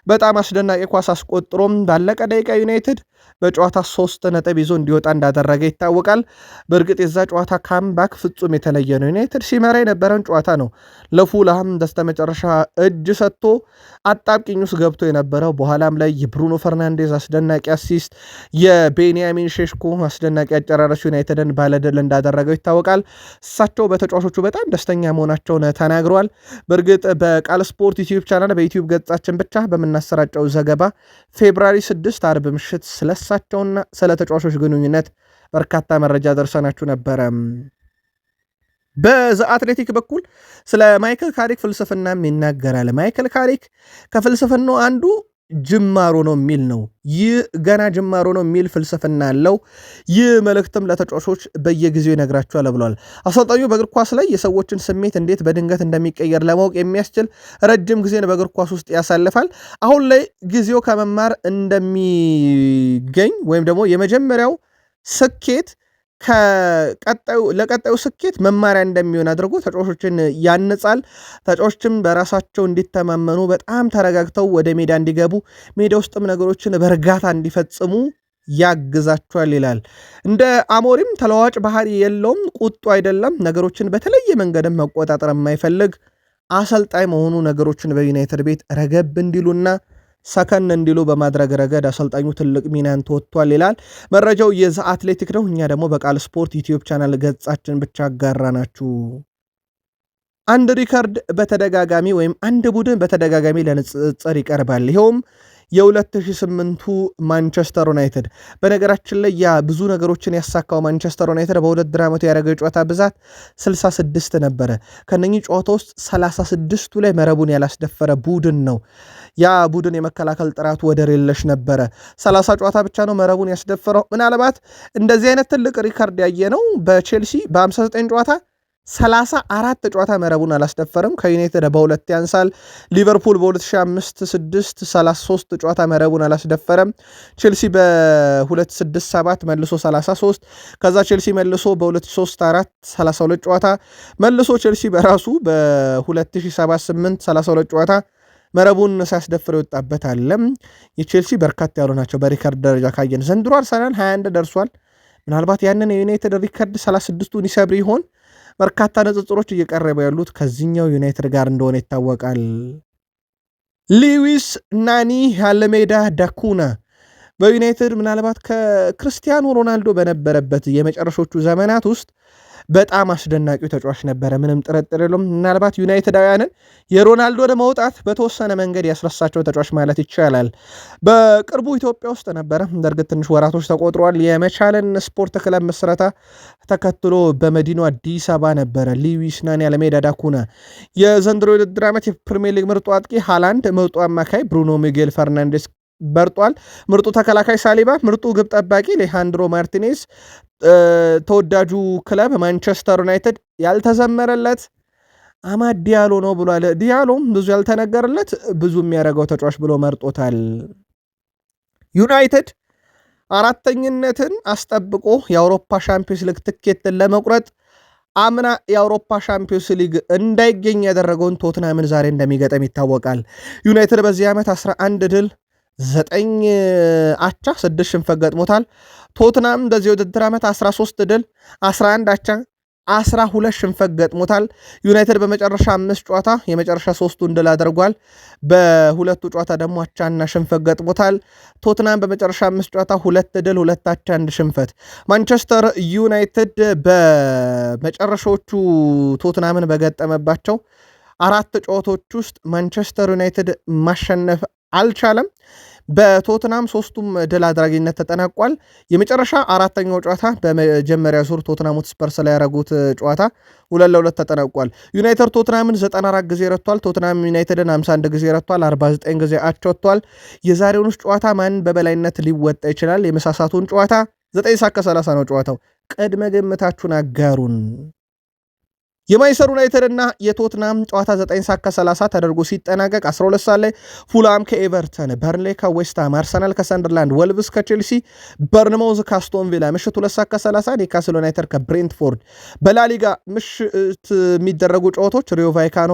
በጣም አስደናቂ ኳስ አስቆጥሮም ባለቀ ደቂቃ ዩናይትድ በጨዋታ 3 ነጥብ ይዞ እንዲወጣ እንዳደረገ ይታወቃል። በእርግጥ የዛ ጨዋታ ካምባክ ፍጹም የተለየ ነው። ዩናይትድ ሲመራ የነበረን ጨዋታ ነው ለፉልሃም በስተመጨረሻ እጅ ሰጥቶ አጣብቂኝ ውስጥ ገብቶ የነበረው። በኋላም ላይ የብሩኖ ፈርናንዴዝ አስደናቂ አሲስት፣ የቤንያሚን ሼሽኮ አስደናቂ አጨራረስ ዩናይትድን ባለድል እንዳደረገው ይታወቃል። እሳቸው በተጫዋቾቹ በጣም ደስተኛ መሆናቸውን ተናግረዋል። በእርግጥ በቃል ስፖርት ዩቲዩብ ቻናል በዩቲዩብ ገጻችን ብቻ በምናሰራጨው ዘገባ ፌብራሪ 6 አርብ ምሽት ስለሳቸውና ስለ ተጫዋቾች ግንኙነት በርካታ መረጃ ደርሰናችሁ ነበረ። በዘ አትሌቲክ በኩል ስለ ማይክል ካሪክ ፍልስፍናም ይናገራል። ማይክል ካሪክ ከፍልስፍናው አንዱ ጅማሮ ነው የሚል ነው። ይህ ገና ጅማሮ ነው የሚል ፍልስፍና አለው። ይህ መልእክትም ለተጫዋቾች በየጊዜው ይነግራቸዋል ብሏል። አሰልጣኙ በእግር ኳስ ላይ የሰዎችን ስሜት እንዴት በድንገት እንደሚቀየር ለማወቅ የሚያስችል ረጅም ጊዜን በእግር ኳስ ውስጥ ያሳልፋል። አሁን ላይ ጊዜው ከመማር እንደሚገኝ ወይም ደግሞ የመጀመሪያው ስኬት ለቀጣዩ ስኬት መማሪያ እንደሚሆን አድርጎ ተጫዋቾችን ያንጻል። ተጫዋቾችም በራሳቸው እንዲተማመኑ በጣም ተረጋግተው ወደ ሜዳ እንዲገቡ፣ ሜዳ ውስጥም ነገሮችን በእርጋታ እንዲፈጽሙ ያግዛቸዋል ይላል። እንደ አሞሪም ተለዋጭ ባህሪ የለውም፣ ቁጡ አይደለም። ነገሮችን በተለየ መንገድም መቆጣጠር የማይፈልግ አሰልጣኝ መሆኑ ነገሮችን በዩናይትድ ቤት ረገብ እንዲሉና ሰከን እንዲሉ በማድረግ ረገድ አሰልጣኙ ትልቅ ሚናን ተወጥቷል ይላል። መረጃው የዘ አትሌቲክ ነው። እኛ ደግሞ በቃል ስፖርት ዩቲዩብ ቻናል ገጻችን ብቻ አጋራናችሁ። አንድ ሪከርድ በተደጋጋሚ ወይም አንድ ቡድን በተደጋጋሚ ለንጽጽር ይቀርባል። ይኸውም የ2008ቱ ማንቸስተር ዩናይትድ። በነገራችን ላይ ያ ብዙ ነገሮችን ያሳካው ማንቸስተር ዩናይትድ በውድድር ዓመቱ ያደረገው የጨዋታ ብዛት 66 ነበረ። ከነኚህ ጨዋታ ውስጥ 36ቱ ላይ መረቡን ያላስደፈረ ቡድን ነው። ያ ቡድን የመከላከል ጥራቱ ወደር የለሽ ነበረ። 30 ጨዋታ ብቻ ነው መረቡን ያስደፈረው። ምናልባት እንደዚህ አይነት ትልቅ ሪከርድ ያየነው በቼልሲ በ59 ጨዋታ 34 ጨዋታ መረቡን አላስደፈርም። ከዩናይትድ በሁለት ያንሳል። ሊቨርፑል በ2005-6 33 ጨዋታ መረቡን አላስደፈረም። ቼልሲ በ2006-7 መልሶ 33፣ ከዛ ቼልሲ መልሶ በ2003-4 32 ጨዋታ መልሶ ቼልሲ በራሱ በ2007-8 32 ጨዋታ መረቡን ሲያስደፍር ይወጣበት አለም። የቼልሲ በርካታ ያሉ ናቸው በሪከርድ ደረጃ ካየን። ዘንድሮ አርሰናል 21 ደርሷል። ምናልባት ያንን የዩናይትድ ሪከርድ 36ቱን ይሰብር ይሆን? በርካታ ንጽጽሮች እየቀረበ ያሉት ከዚህኛው ዩናይትድ ጋር እንደሆነ ይታወቃል። ሉዊስ ናኒ አልሜዳ ዳኩና በዩናይትድ ምናልባት ከክርስቲያኖ ሮናልዶ በነበረበት የመጨረሾቹ ዘመናት ውስጥ በጣም አስደናቂው ተጫዋች ነበረ። ምንም ጥርጥር የለውም። ምናልባት ዩናይትዳውያንን የሮናልዶን መውጣት በተወሰነ መንገድ ያስረሳቸው ተጫዋች ማለት ይቻላል። በቅርቡ ኢትዮጵያ ውስጥ ነበረ። በእርግጥ ትንሽ ወራቶች ተቆጥረዋል። የመቻለን ስፖርት ክለብ ምስረታ ተከትሎ በመዲናው አዲስ አበባ ነበረ። ሉዊስ ናኒ አልሜዳ ዳኩና የዘንድሮ የውድድር ዓመት የፕሪሚየር ሊግ ምርጡ አጥቂ ሃላንድ፣ ምርጡ አማካይ ብሩኖ ሚጌል ፈርናንዴስ በርጧል። ምርጡ ተከላካይ ሳሊባ፣ ምርጡ ግብ ጠባቂ ሌሃንድሮ ማርቲኔዝ፣ ተወዳጁ ክለብ ማንቸስተር ዩናይትድ ያልተዘመረለት አማድ ዲያሎ ነው ብሏል። ዲያሎም ብዙ ያልተነገረለት ብዙ የሚያደርገው ተጫዋች ብሎ መርጦታል። ዩናይትድ አራተኝነትን አስጠብቆ የአውሮፓ ሻምፒዮንስ ሊግ ትኬትን ለመቁረጥ አምና የአውሮፓ ሻምፒዮንስ ሊግ እንዳይገኝ ያደረገውን ቶትናምን ዛሬ እንደሚገጠም ይታወቃል። ዩናይትድ በዚህ ዓመት 11 ድል 9 አቻ 6 ሽንፈት ገጥሞታል። ቶትናም በዚህ ውድድር ዓመት 13 ድል 11 አቻ 12 ሽንፈት ገጥሞታል። ዩናይትድ በመጨረሻ 5 ጨዋታ የመጨረሻ 3ቱን ድል አድርጓል። በሁለቱ ጨዋታ ደግሞ አቻና ሽንፈት ገጥሞታል። ቶትናም በመጨረሻ 5 ጨዋታ 2 ድል 2 አቻ 1 ሽንፈት። ማንቸስተር ዩናይትድ በመጨረሻዎቹ ቶትናምን በገጠመባቸው 4 ጨዋታዎች ውስጥ ማንቸስተር ዩናይትድ ማሸነፍ አልቻለም። በቶትናም ሶስቱም ድል አድራጊነት ተጠናቋል። የመጨረሻ አራተኛው ጨዋታ በመጀመሪያ ዙር ቶትናም ሆትስፐርስ ላይ ያደረጉት ጨዋታ 2-2 ተጠናቋል። ዩናይትድ ቶትናምን 94 ጊዜ ረቷል። ቶትናም ዩናይትድን 51 ጊዜ ረቷል። 49 ጊዜ አቻ ወጥቷል። የዛሬውን ጨዋታ ማን በበላይነት ሊወጣ ይችላል? የመሳሳቱን ጨዋታ 9 ሰዓት ከ30 ነው ጨዋታው። ቅድመ ግምታችሁን አጋሩን። የማንቸስተር ዩናይትድ እና የቶትናም ጨዋታ 9 ሰዓት ከ30 ተደርጎ ሲጠናቀቅ 12 ሰዓት ላይ ፉላም ከኤቨርተን፣ በርንሌ ከዌስትሃም፣ አርሰናል ከሰንደርላንድ፣ ወልቭስ ከቼልሲ፣ በርንማውዝ ከአስቶን ቪላ ምሽት 2 ሰዓት ከ30፣ ኒውካስል ዩናይትድ ከብሬንትፎርድ። በላሊጋ ምሽት የሚደረጉ ጨዋታዎች ሪዮ ቫይካኖ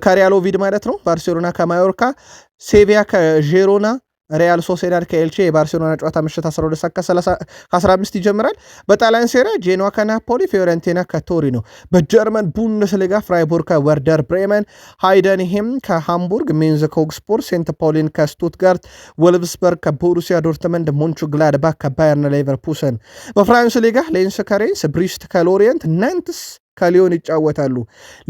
ከሪያል ኦቪድ ማለት ነው፣ ባርሴሎና ከማዮርካ፣ ሴቪያ ከዤሮና፣ ሪያል ሶሴዳድ ከኤልቼ። የባርሴሎና ጨዋታ ምሽት 12 ሰዓት ከ15 ይጀምራል። በጣሊያን ሴሪያ ጄኖዋ ከናፖሊ፣ ፊዮረንቲና ከቶሪኖ። በጀርመን ቡንደስሊጋ ፍራይቡርግ ከወርደር ብሬመን፣ ሃይደንሄም ከሃምቡርግ፣ ሜንዝ ከኦግስቡርግ፣ ሴንት ፓውሊን ከስቱትጋርት፣ ወልፍስበርግ ከቦሩሲያ ዶርትመንድ፣ ሞንቹግላድባክ ከባየርን ሌቨርፑሰን። በፍራንስ ሊጋ ሌንስ ከሬንስ፣ ብሪስት ከሎሪየንት፣ ናንትስ ከሊዮን ይጫወታሉ።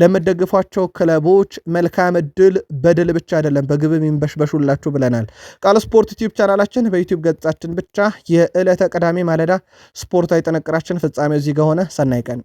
ለምትደግፏቸው ክለቦች መልካም እድል። በድል ብቻ አይደለም በግብም ይንበሽበሹላችሁ ብለናል። ቃል ስፖርት ዩቲዩብ ቻናላችን በዩቲዩብ ገጻችን ብቻ የዕለተ ቅዳሜ ማለዳ ስፖርታዊ ጥንቅራችን ፍጻሜው እዚህ ጋር ሆነ። ሰናይ ቀን